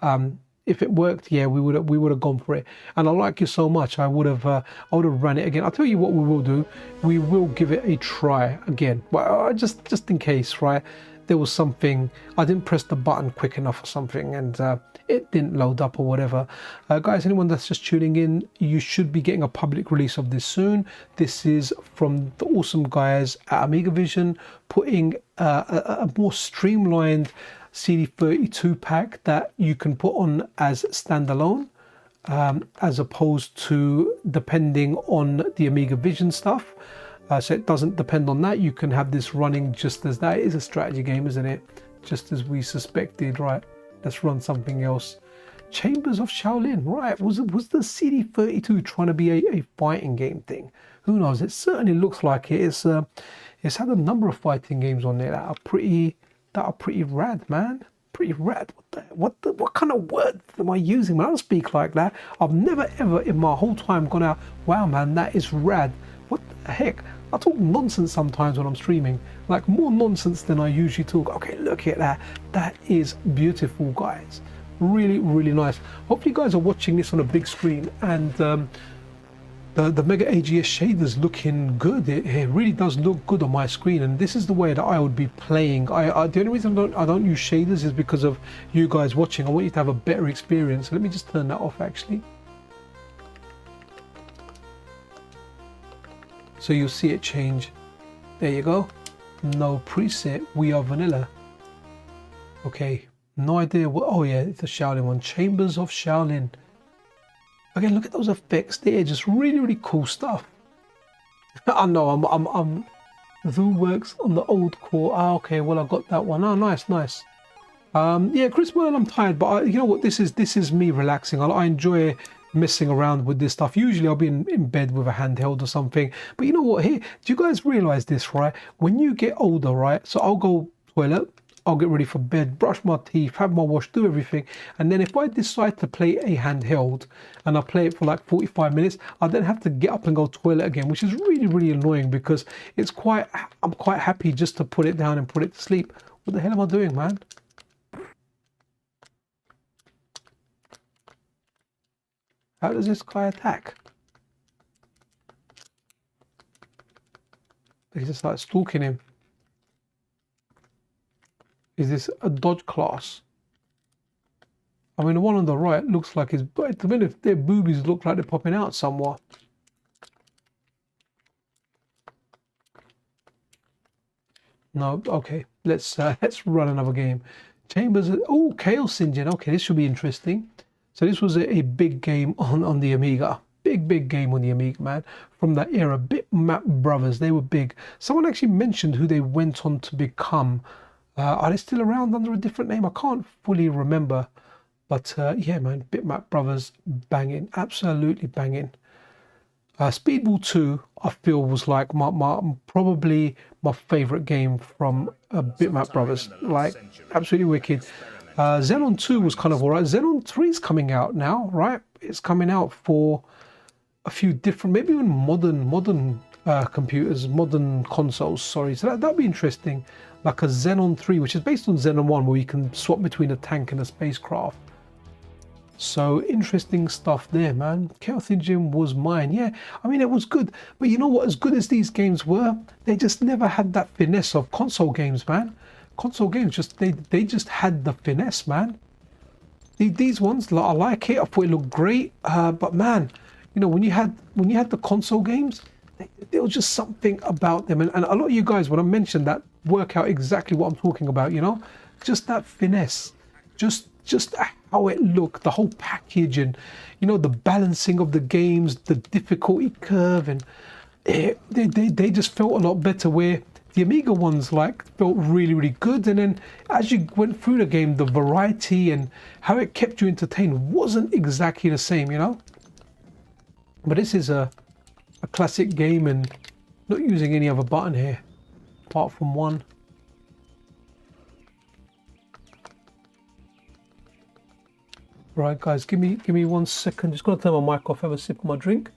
If it worked, yeah, we would have gone for it. And I like you so much, I would have ran it again. I'll tell you what we will do. We will give it a try again. Well, just in case, right? There was something, I didn't press the button quick enough or something, and it didn't load up or whatever. Guys, anyone that's just tuning in, you should be getting a public release of this soon. This is from the awesome guys at AmigaVision, putting a more streamlined CD32 pack that you can put on as standalone, as opposed to depending on the AmigaVision stuff. So it doesn't depend on that. You can have this running just as that. It is a strategy game, isn't it? Just as we suspected. Right, let's run something else. Chambers of Shaolin. Right, was the CD32 trying to be a fighting game thing? Who knows? It certainly looks like it. It's had a number of fighting games on there that are pretty rad, man. Pretty rad. What kind of words am I using, man? I don't speak like that. I've never ever in my whole time gone out, wow, man, that is rad. What the heck? I talk nonsense sometimes when I'm streaming, like more nonsense than I usually talk. Okay, look at that. That is beautiful, guys. Really, really nice. Hopefully you guys are watching this on a big screen, and the Mega AGS shaders looking good. It really does look good on my screen, and this is the way that I would be playing. The only reason I don't use shaders is because of you guys watching. I want you to have a better experience. So let me just turn that off actually. So you'll see it change. There you go. No preset. We are vanilla. Okay. No idea what. Oh yeah, it's the Shaolin one. Chambers of Shaolin. Again, look at those effects there. Just really, really cool stuff. I know. I'm. Zoo works on the old core. Ah, okay. Well, I got that one. Oh, nice. Yeah, Chris. Well, I'm tired, but you know what? This is me relaxing. I enjoy messing around with this stuff. Usually I'll be in bed with a handheld or something, but you know what, here, do you guys realize this, right? When you get older, right, so I'll go toilet, I'll get ready for bed, brush my teeth, have my wash, do everything, and then if I decide to play a handheld and I play it for like 45 minutes, I then have to get up and go toilet again, which is really, really annoying, because I'm quite happy just to put it down and put it to sleep. What the hell am I doing, man? How does this guy attack? He's just like stalking him. Is this a dodge class? I mean, the one on the right looks like his, but at the minute their boobies look like they're popping out somewhat. No, okay. Let's run another game. Chambers. Oh, Chaos Engine. Okay, this should be interesting. So this was a big game on the Amiga. Big game on the Amiga, man. From that era. Bitmap Brothers. They were big. Someone actually mentioned who they went on to become. Are they still around under a different name? I can't fully remember. But yeah, man. Bitmap Brothers. Banging. Absolutely banging. Speedball 2, I feel, was like probably my favorite game from Bitmap Brothers. Like, absolutely wicked. Xenon 2 was kind of alright. Xenon 3 is coming out now, right? It's coming out for a few different, maybe even modern computers, modern consoles, sorry. So that'd be interesting. Like a Xenon 3, which is based on Xenon 1, where you can swap between a tank and a spacecraft. So interesting stuff there, man. Chaos Engine was mine. Yeah, I mean, it was good. But you know what? As good as these games were, they just never had that finesse of console games, man. Console games, they just had the finesse, man. These ones, I like it. I thought it looked great. But man, you know, when you had the console games, there was just something about them. And a lot of you guys, when I mentioned that, work out exactly what I'm talking about. You know, just that finesse, just how it looked, the whole package, and you know, the balancing of the games, the difficulty curve, and they just felt a lot better, where the Amiga ones like felt really, really good, and then as you went through the game, the variety and how it kept you entertained wasn't exactly the same, you know. But this is a classic game, and not using any other button here apart from one. Right, guys, give me 1 second. Just gonna turn my mic off, have a sip of my drink.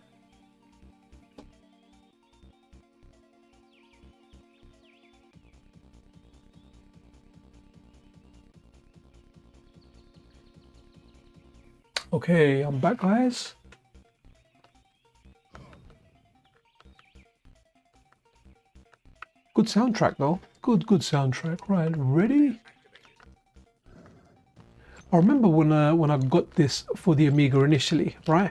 Okay, I'm back, guys. Good soundtrack though. Good soundtrack. Right, ready? I remember when I got this for the Amiga initially, right?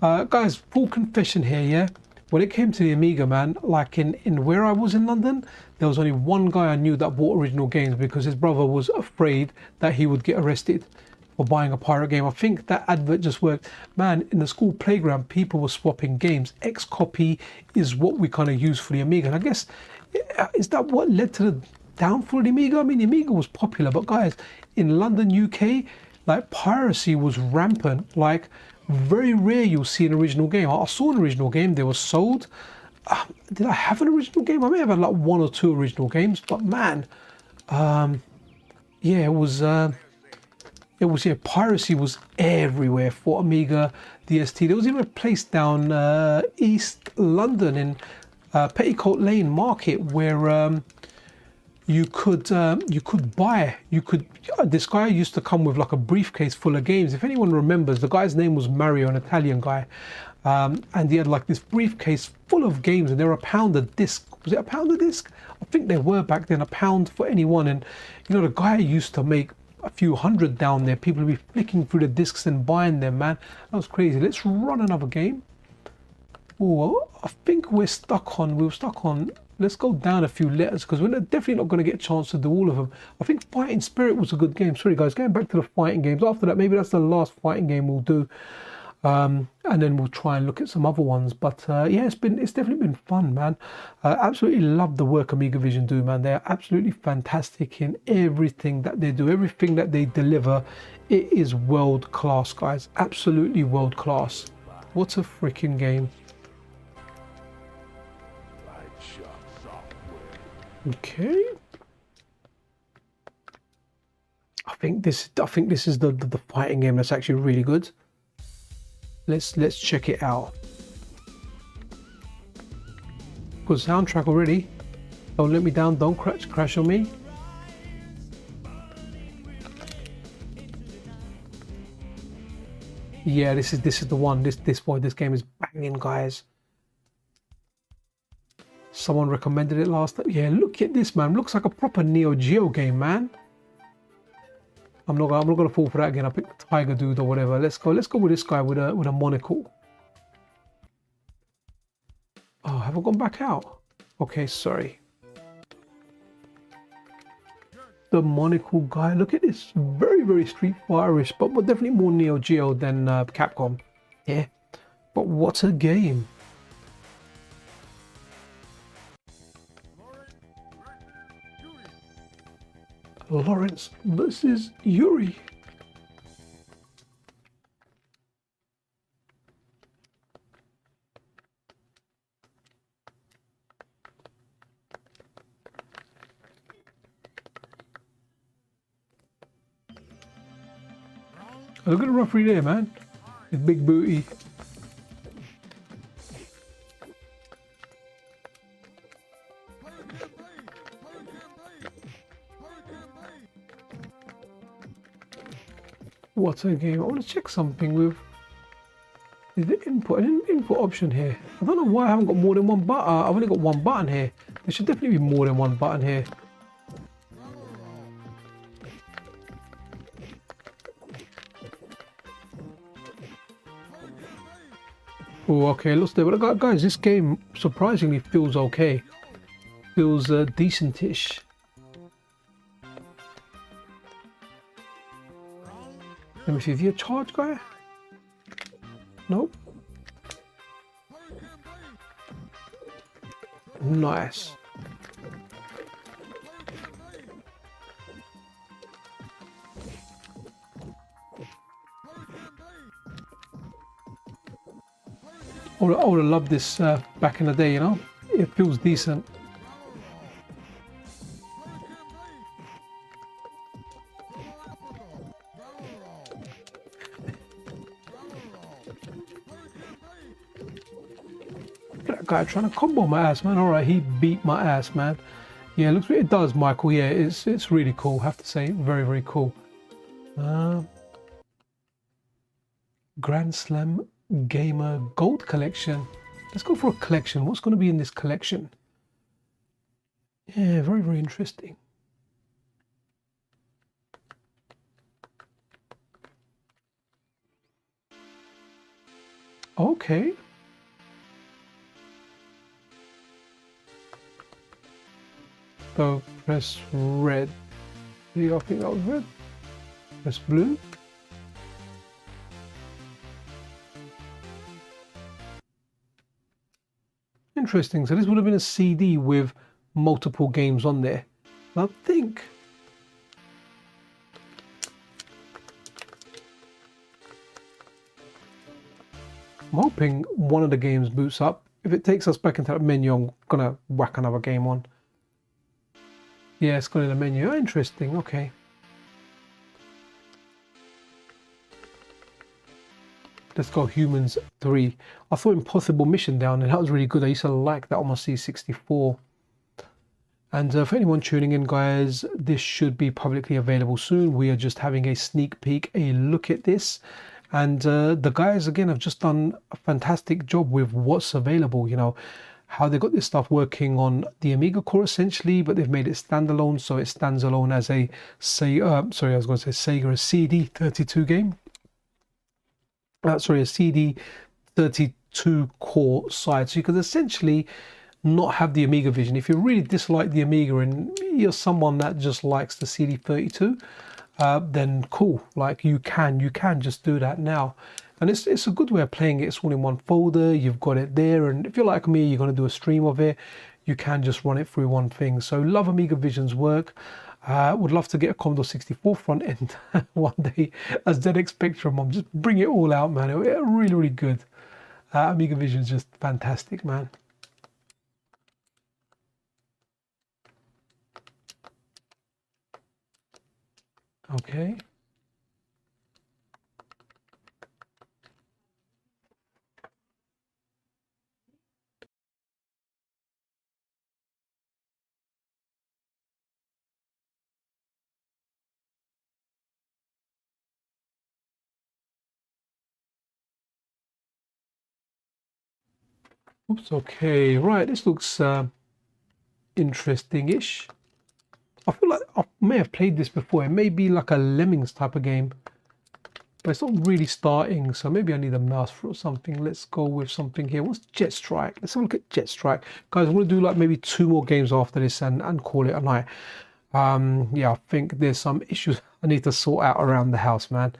Guys, full confession here, yeah? When it came to the Amiga, man, like in where I was in London, there was only one guy I knew that bought original games because his brother was afraid that he would get arrested for buying a pirate game. I think that advert just worked. Man, in the school playground, people were swapping games. X-Copy is what we kind of use for the Amiga. And I guess, is that what led to the downfall of the Amiga? I mean, the Amiga was popular, but guys, in London, UK, like piracy was rampant. Like very rare you'll see an original game. I saw an original game, they were sold. Did I have an original game? I may have had like 1 or 2 original games, but man, yeah, it was yeah, piracy was everywhere for Amiga DST. There was even a place down East London in Petticoat Lane Market where you could buy. This guy used to come with like a briefcase full of games. If anyone remembers, the guy's name was Mario, an Italian guy, and he had like this briefcase full of games, and they were £1 a disc. Was it £1 a disc? I think they were back then, £1 for anyone. And you know, the guy used to make a few hundred down there. People would be flicking through the discs and buying them, man. That was crazy. Let's run another game. Oh, I think we were stuck on, let's go down a few letters because we're definitely not going to get a chance to do all of them. I think Fighting Spirit was a good game. Sorry guys, going back to the fighting games. After that, maybe that's the last fighting game we'll do. And then we'll try and look at some other ones. But yeah, it's definitely been fun, man. Absolutely love the work AmigaVision do, man. They're absolutely fantastic in everything that they do. Everything that they deliver, it is world class, guys. Absolutely world class. What a freaking game. Okay. I think this is the fighting game that's actually really good. Let's check it out. Good soundtrack already. Don't let me down. Don't crash on me. Yeah, this is the one. This game is banging, guys. Someone recommended it last time. Yeah, look at this, man. Looks like a proper Neo Geo game, man. I'm not gonna fall for that again. I picked Tiger Dude or whatever. Let's go with this guy with a monocle. Oh, have I gone back out? Okay, sorry. The monocle guy. Look at this. Very, very Street Fighter-ish, but definitely more Neo Geo than Capcom. Yeah. But what a game. Lawrence versus Yuri. Look at the referee there, man. His big booty. What a game. I want to check something with the input option here. I don't know why I haven't got more than one button. I've only got one button here. There should definitely be more than one button here. Oh, okay, looks there. But guys, this game surprisingly feels okay. Feels decentish. Let me see, is he a charge guy? Nope. Nice. I would have loved this back in the day, you know? It feels decent. That guy trying to combo my ass, man. Alright, he beat my ass, man. Yeah, it does, Michael. Yeah, it's really cool, I have to say. Very, very cool. Grand Slam Gamer Gold Collection. Let's go for a collection. What's going to be in this collection? Yeah, very, very interesting. Okay. So press red. I think that was red. Press blue. Interesting. So this would have been a CD with multiple games on there. I think. I'm hoping one of the games boots up. If it takes us back into that menu, I'm gonna whack another game on. Yeah, it's got in the menu. Oh, interesting. Okay. Let's go Humans 3. I thought Impossible Mission down, and that was really good. I used to like that on my C64. And for anyone tuning in, guys, this should be publicly available soon. We are just having a sneak peek, a look at this. And the guys, again, have just done a fantastic job with what's available, you know, how they got this stuff working on the Amiga core, essentially, but they've made it standalone, so it stands alone as a, Sega CD32 game. A CD32 core side, so you could essentially not have the Amiga Vision. If you really dislike the Amiga and you're someone that just likes the CD32, then cool, like you can just do that now, and it's a good way of playing it. It's all in one folder, you've got it there, and if you're like me, you're going to do a stream of it, you can just run it through one thing. So love Amiga Vision's work. Would love to get a Commodore 64 front end one day as ZX Spectrum. I'm just bring it all out, man. Really, really good. Amiga Vision's just fantastic, man. Okay. Oops, okay, right, this looks interesting-ish. I feel like I may have played this before. It may be like a Lemmings type of game, but it's not really starting, so maybe I need a mouse for or something. Let's go with something here. What's Jet Strike? Let's have a look at Jet Strike. Guys, I'm going to do like maybe 2 more games after this and call it a night. Yeah, I think there's some issues I need to sort out around the house, man.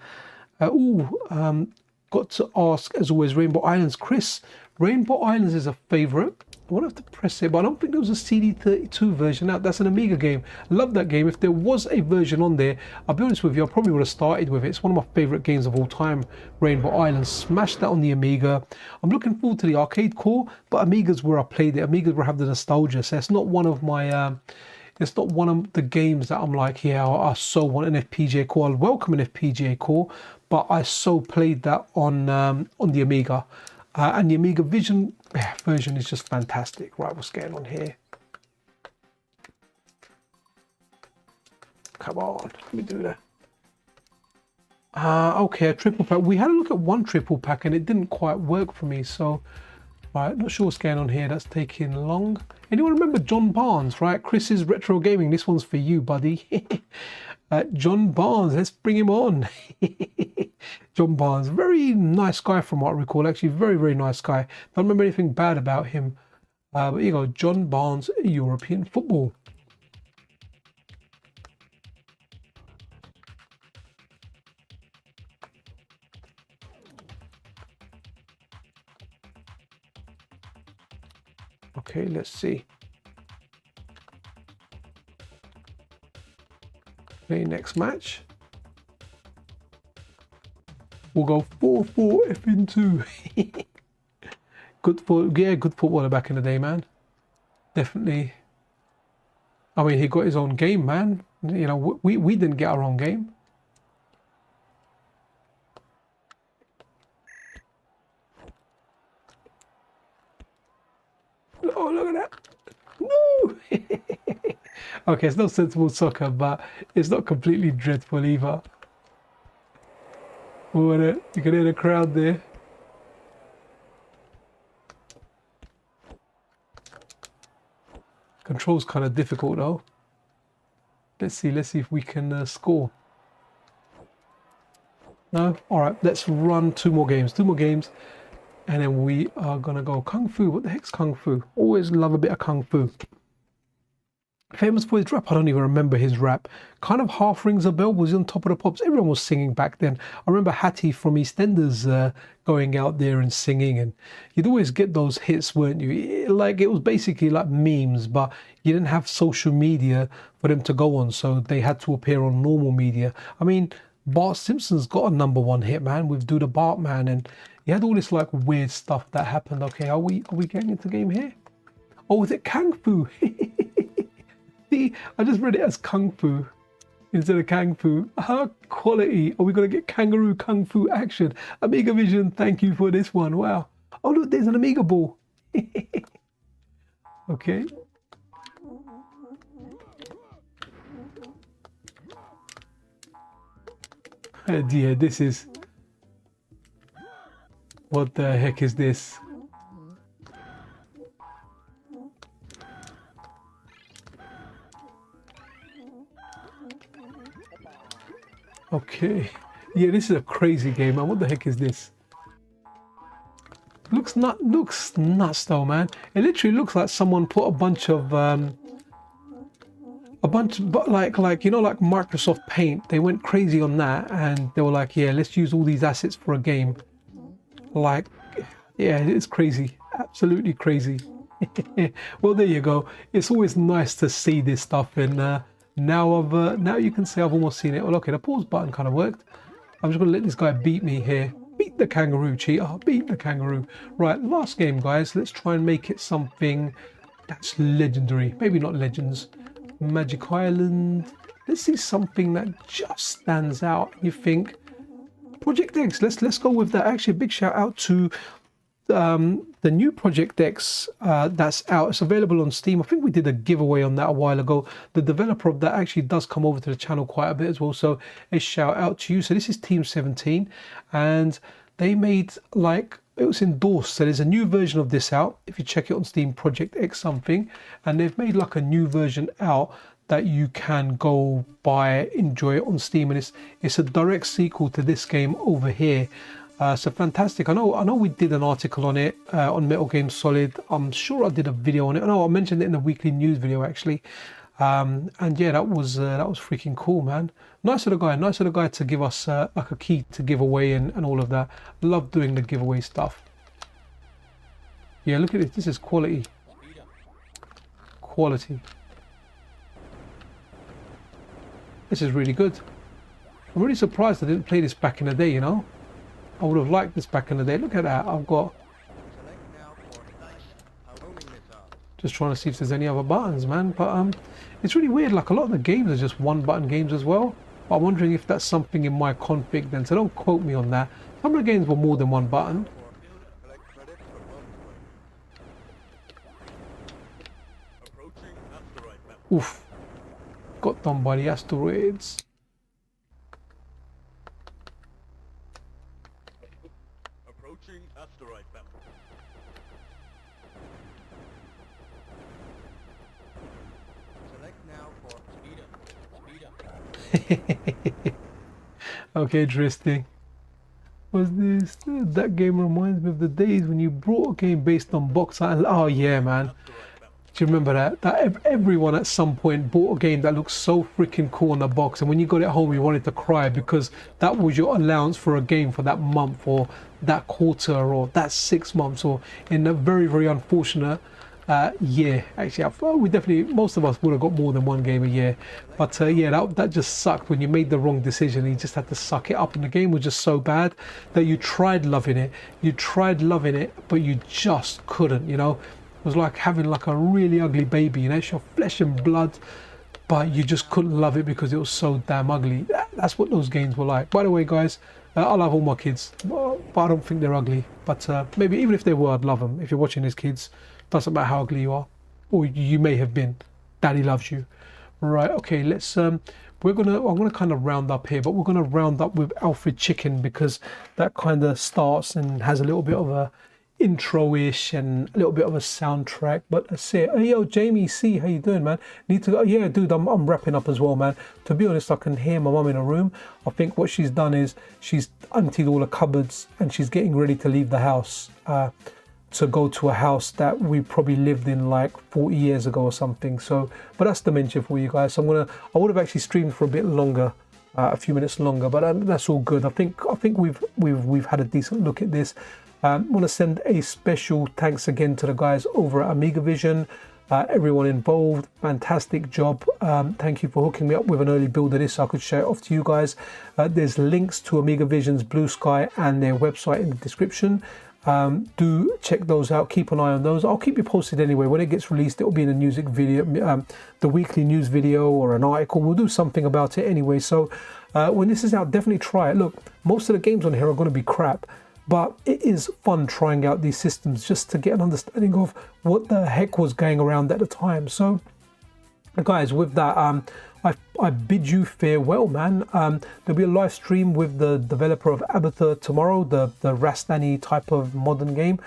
Got to ask, as always, Rainbow Islands. Chris, Rainbow Islands is a favorite. I won't have to press it, but I don't think there was a CD32 version out. That's an Amiga game. Love that game. If there was a version on there, I'll be honest with you, I probably would have started with it. It's one of my favorite games of all time, Rainbow Islands. Smashed that on the Amiga. I'm looking forward to the arcade core, but Amiga's where I played it. Amiga's where I have the nostalgia. So it's not one of my... it's not one of the games that I'm like, yeah, I so want an FPGA core. I'll welcome an FPGA core, but I so played that on the Amiga. And the Amiga Vision version is just fantastic. Right, what's going on here? Come on, let me do that. Okay, a triple pack. We had a look at one triple pack and it didn't quite work for me. So, right, not sure what's going on here. That's taking long. Anyone remember John Barnes, right? Chris's Retro Gaming. This one's for you, buddy. John Barnes, let's bring him on. John Barnes, very nice guy from what I recall. Actually, very, very nice guy. Don't remember anything bad about him. But here you go, John Barnes, European football. Okay, let's see. Play next match. We'll go 4-4 F2. Good footballer back in the day, man. Definitely. I mean, he got his own game, man. You know, we didn't get our own game. Oh, look at that. No! Okay, it's not sensible soccer, but it's not completely dreadful either. You can hear the crowd there. Control's kind of difficult though. Let's see if we can score. No? Alright, let's run two more games, and then we are gonna go Kung Fu. What the heck's Kung Fu? Always love a bit of Kung Fu. Famous for his rap. I don't even remember his rap. Kind of half rings a bell. Was he on Top of the Pops? Everyone was singing back then. I remember Hattie from EastEnders going out there and singing, and you'd always get those hits, weren't you? Like, it was basically like memes, but you didn't have social media for them to go on, so they had to appear on normal media. I mean, Bart Simpson's got a #1 hit, man, with Do the Bartman, and you had all this like weird stuff that happened. Okay, are we getting into the game here? Oh, is it Kung Fu? See, I just read it as Kung Fu instead of Kung Fu. Quality. Are we going to get kangaroo Kung Fu action? AmigaVision, thank you for this one. Wow. Oh, look, there's an Amiga ball. Okay. Yeah, this is... What the heck is this? Okay, yeah, this is a crazy game, man. What the heck is this? Looks nuts though, man. It literally looks like someone put a bunch, but like you know, like Microsoft Paint. They went crazy on that, and they were like, yeah, let's use all these assets for a game. Like, yeah, it's crazy, absolutely crazy. Well, there you go. It's always nice to see this stuff, and now you can say I've almost seen it. Well, okay, the pause button kind of worked. I'm just gonna let this guy beat me here. Beat the kangaroo, cheater. Beat the kangaroo. Right, last game, guys. Let's try and make it something that's legendary. Maybe not Legends. Magic Island. Let's see something that just stands out. You think Project X? Let's go with that. Actually, a big shout out to the new Project X that's out. It's available on Steam. I think we did a giveaway on that a while ago. The developer of that actually does come over to the channel quite a bit as well, so a shout out to you. So this is Team 17, and they made, like, it was endorsed, so there's a new version of this out. If you check it on Steam, Project X something, and they've made like a new version out that you can go buy, enjoy it on Steam, and it's a direct sequel to this game over here. So fantastic. I know we did an article on it on Metal Game Solid. I'm sure I did a video on it. I mentioned it in the weekly news video actually. And yeah, that was freaking cool, man. Nice of the guy to give us like a key to give away and all of that. Love doing the giveaway stuff. Yeah, look at it. This is quality. Quality. This is really good. I'm really surprised I didn't play this back in the day, you know. I would have liked this back in the day. Look at that. I've got... Just trying to see if there's any other buttons, man. But it's really weird. Like, a lot of the games are just one button games as well. But I'm wondering if that's something in my config then. So don't quote me on that. Some of the games were more than one button. Oof. Got done by the asteroids. Okay, interesting. What's this? That game reminds me of the days when you brought a game based on box art. Oh yeah, man. Do you remember that everyone at some point bought a game that looked so freaking cool on the box, and when you got it home you wanted to cry because that was your allowance for a game for that month or that quarter or that 6 months, or in a very, very unfortunate year. Actually, we definitely, most of us would have got more than one game a year. But yeah, that just sucked when you made the wrong decision. You just had to suck it up, and the game was just so bad that you tried loving it. You tried loving it, but you just couldn't. You know, it was like having like a really ugly baby. You know, it's your flesh and blood, but you just couldn't love it because it was so damn ugly. That's what those games were like. By the way, guys, I love all my kids, but I don't think they're ugly. But maybe even if they were, I'd love them. If you're watching these kids, doesn't matter how ugly you are, or you may have been, Daddy loves you. Right, okay, let's I'm gonna kind of round up here, but we're gonna round up with Alfred Chicken, because that kind of starts and has a little bit of a intro-ish and a little bit of a soundtrack. But that's it. Hey, yo, Jamie C, how you doing, man? Need to go? Yeah, dude, I'm wrapping up as well, man. To be honest, I can hear my mum in a room. I think what she's done is she's emptied all the cupboards and she's getting ready to leave the house, to go to a house that we probably lived in like 40 years ago or something. So, but that's dementia for you guys. So I would have actually streamed for a bit longer, a few minutes longer, but that's all good. I think we've had a decent look at this. I want to send a special thanks again to the guys over at AmigaVision, everyone involved. Fantastic job. Thank you for hooking me up with an early build of this so I could share it off to you guys. There's links to AmigaVision's Blue Sky and their website in the description. Do check those out, keep an eye on those. I'll keep you posted anyway. When it gets released, it'll be in a music video, the weekly news video or an article. We'll do something about it anyway. So when this is out, definitely try it. Look, most of the games on here are going to be crap, but it is fun trying out these systems just to get an understanding of what the heck was going around at the time. So guys, with that, I bid you farewell, man. There'll be a live stream with the developer of Abathur tomorrow, the Rastani type of modern game.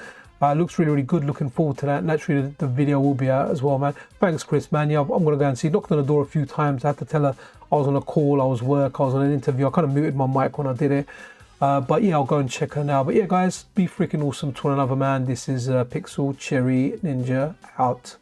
Looks really, really good. Looking forward to that. Naturally, the video will be out as well, man. Thanks, Chris, man. Yeah, I'm going to go and see. Knocked on the door a few times. I had to tell her I was on a call, I was work, I was on an interview. I kind of muted my mic when I did it. But yeah, I'll go and check her now. But yeah, guys, be freaking awesome to one another, man. This is Pixel Cherry Ninja out.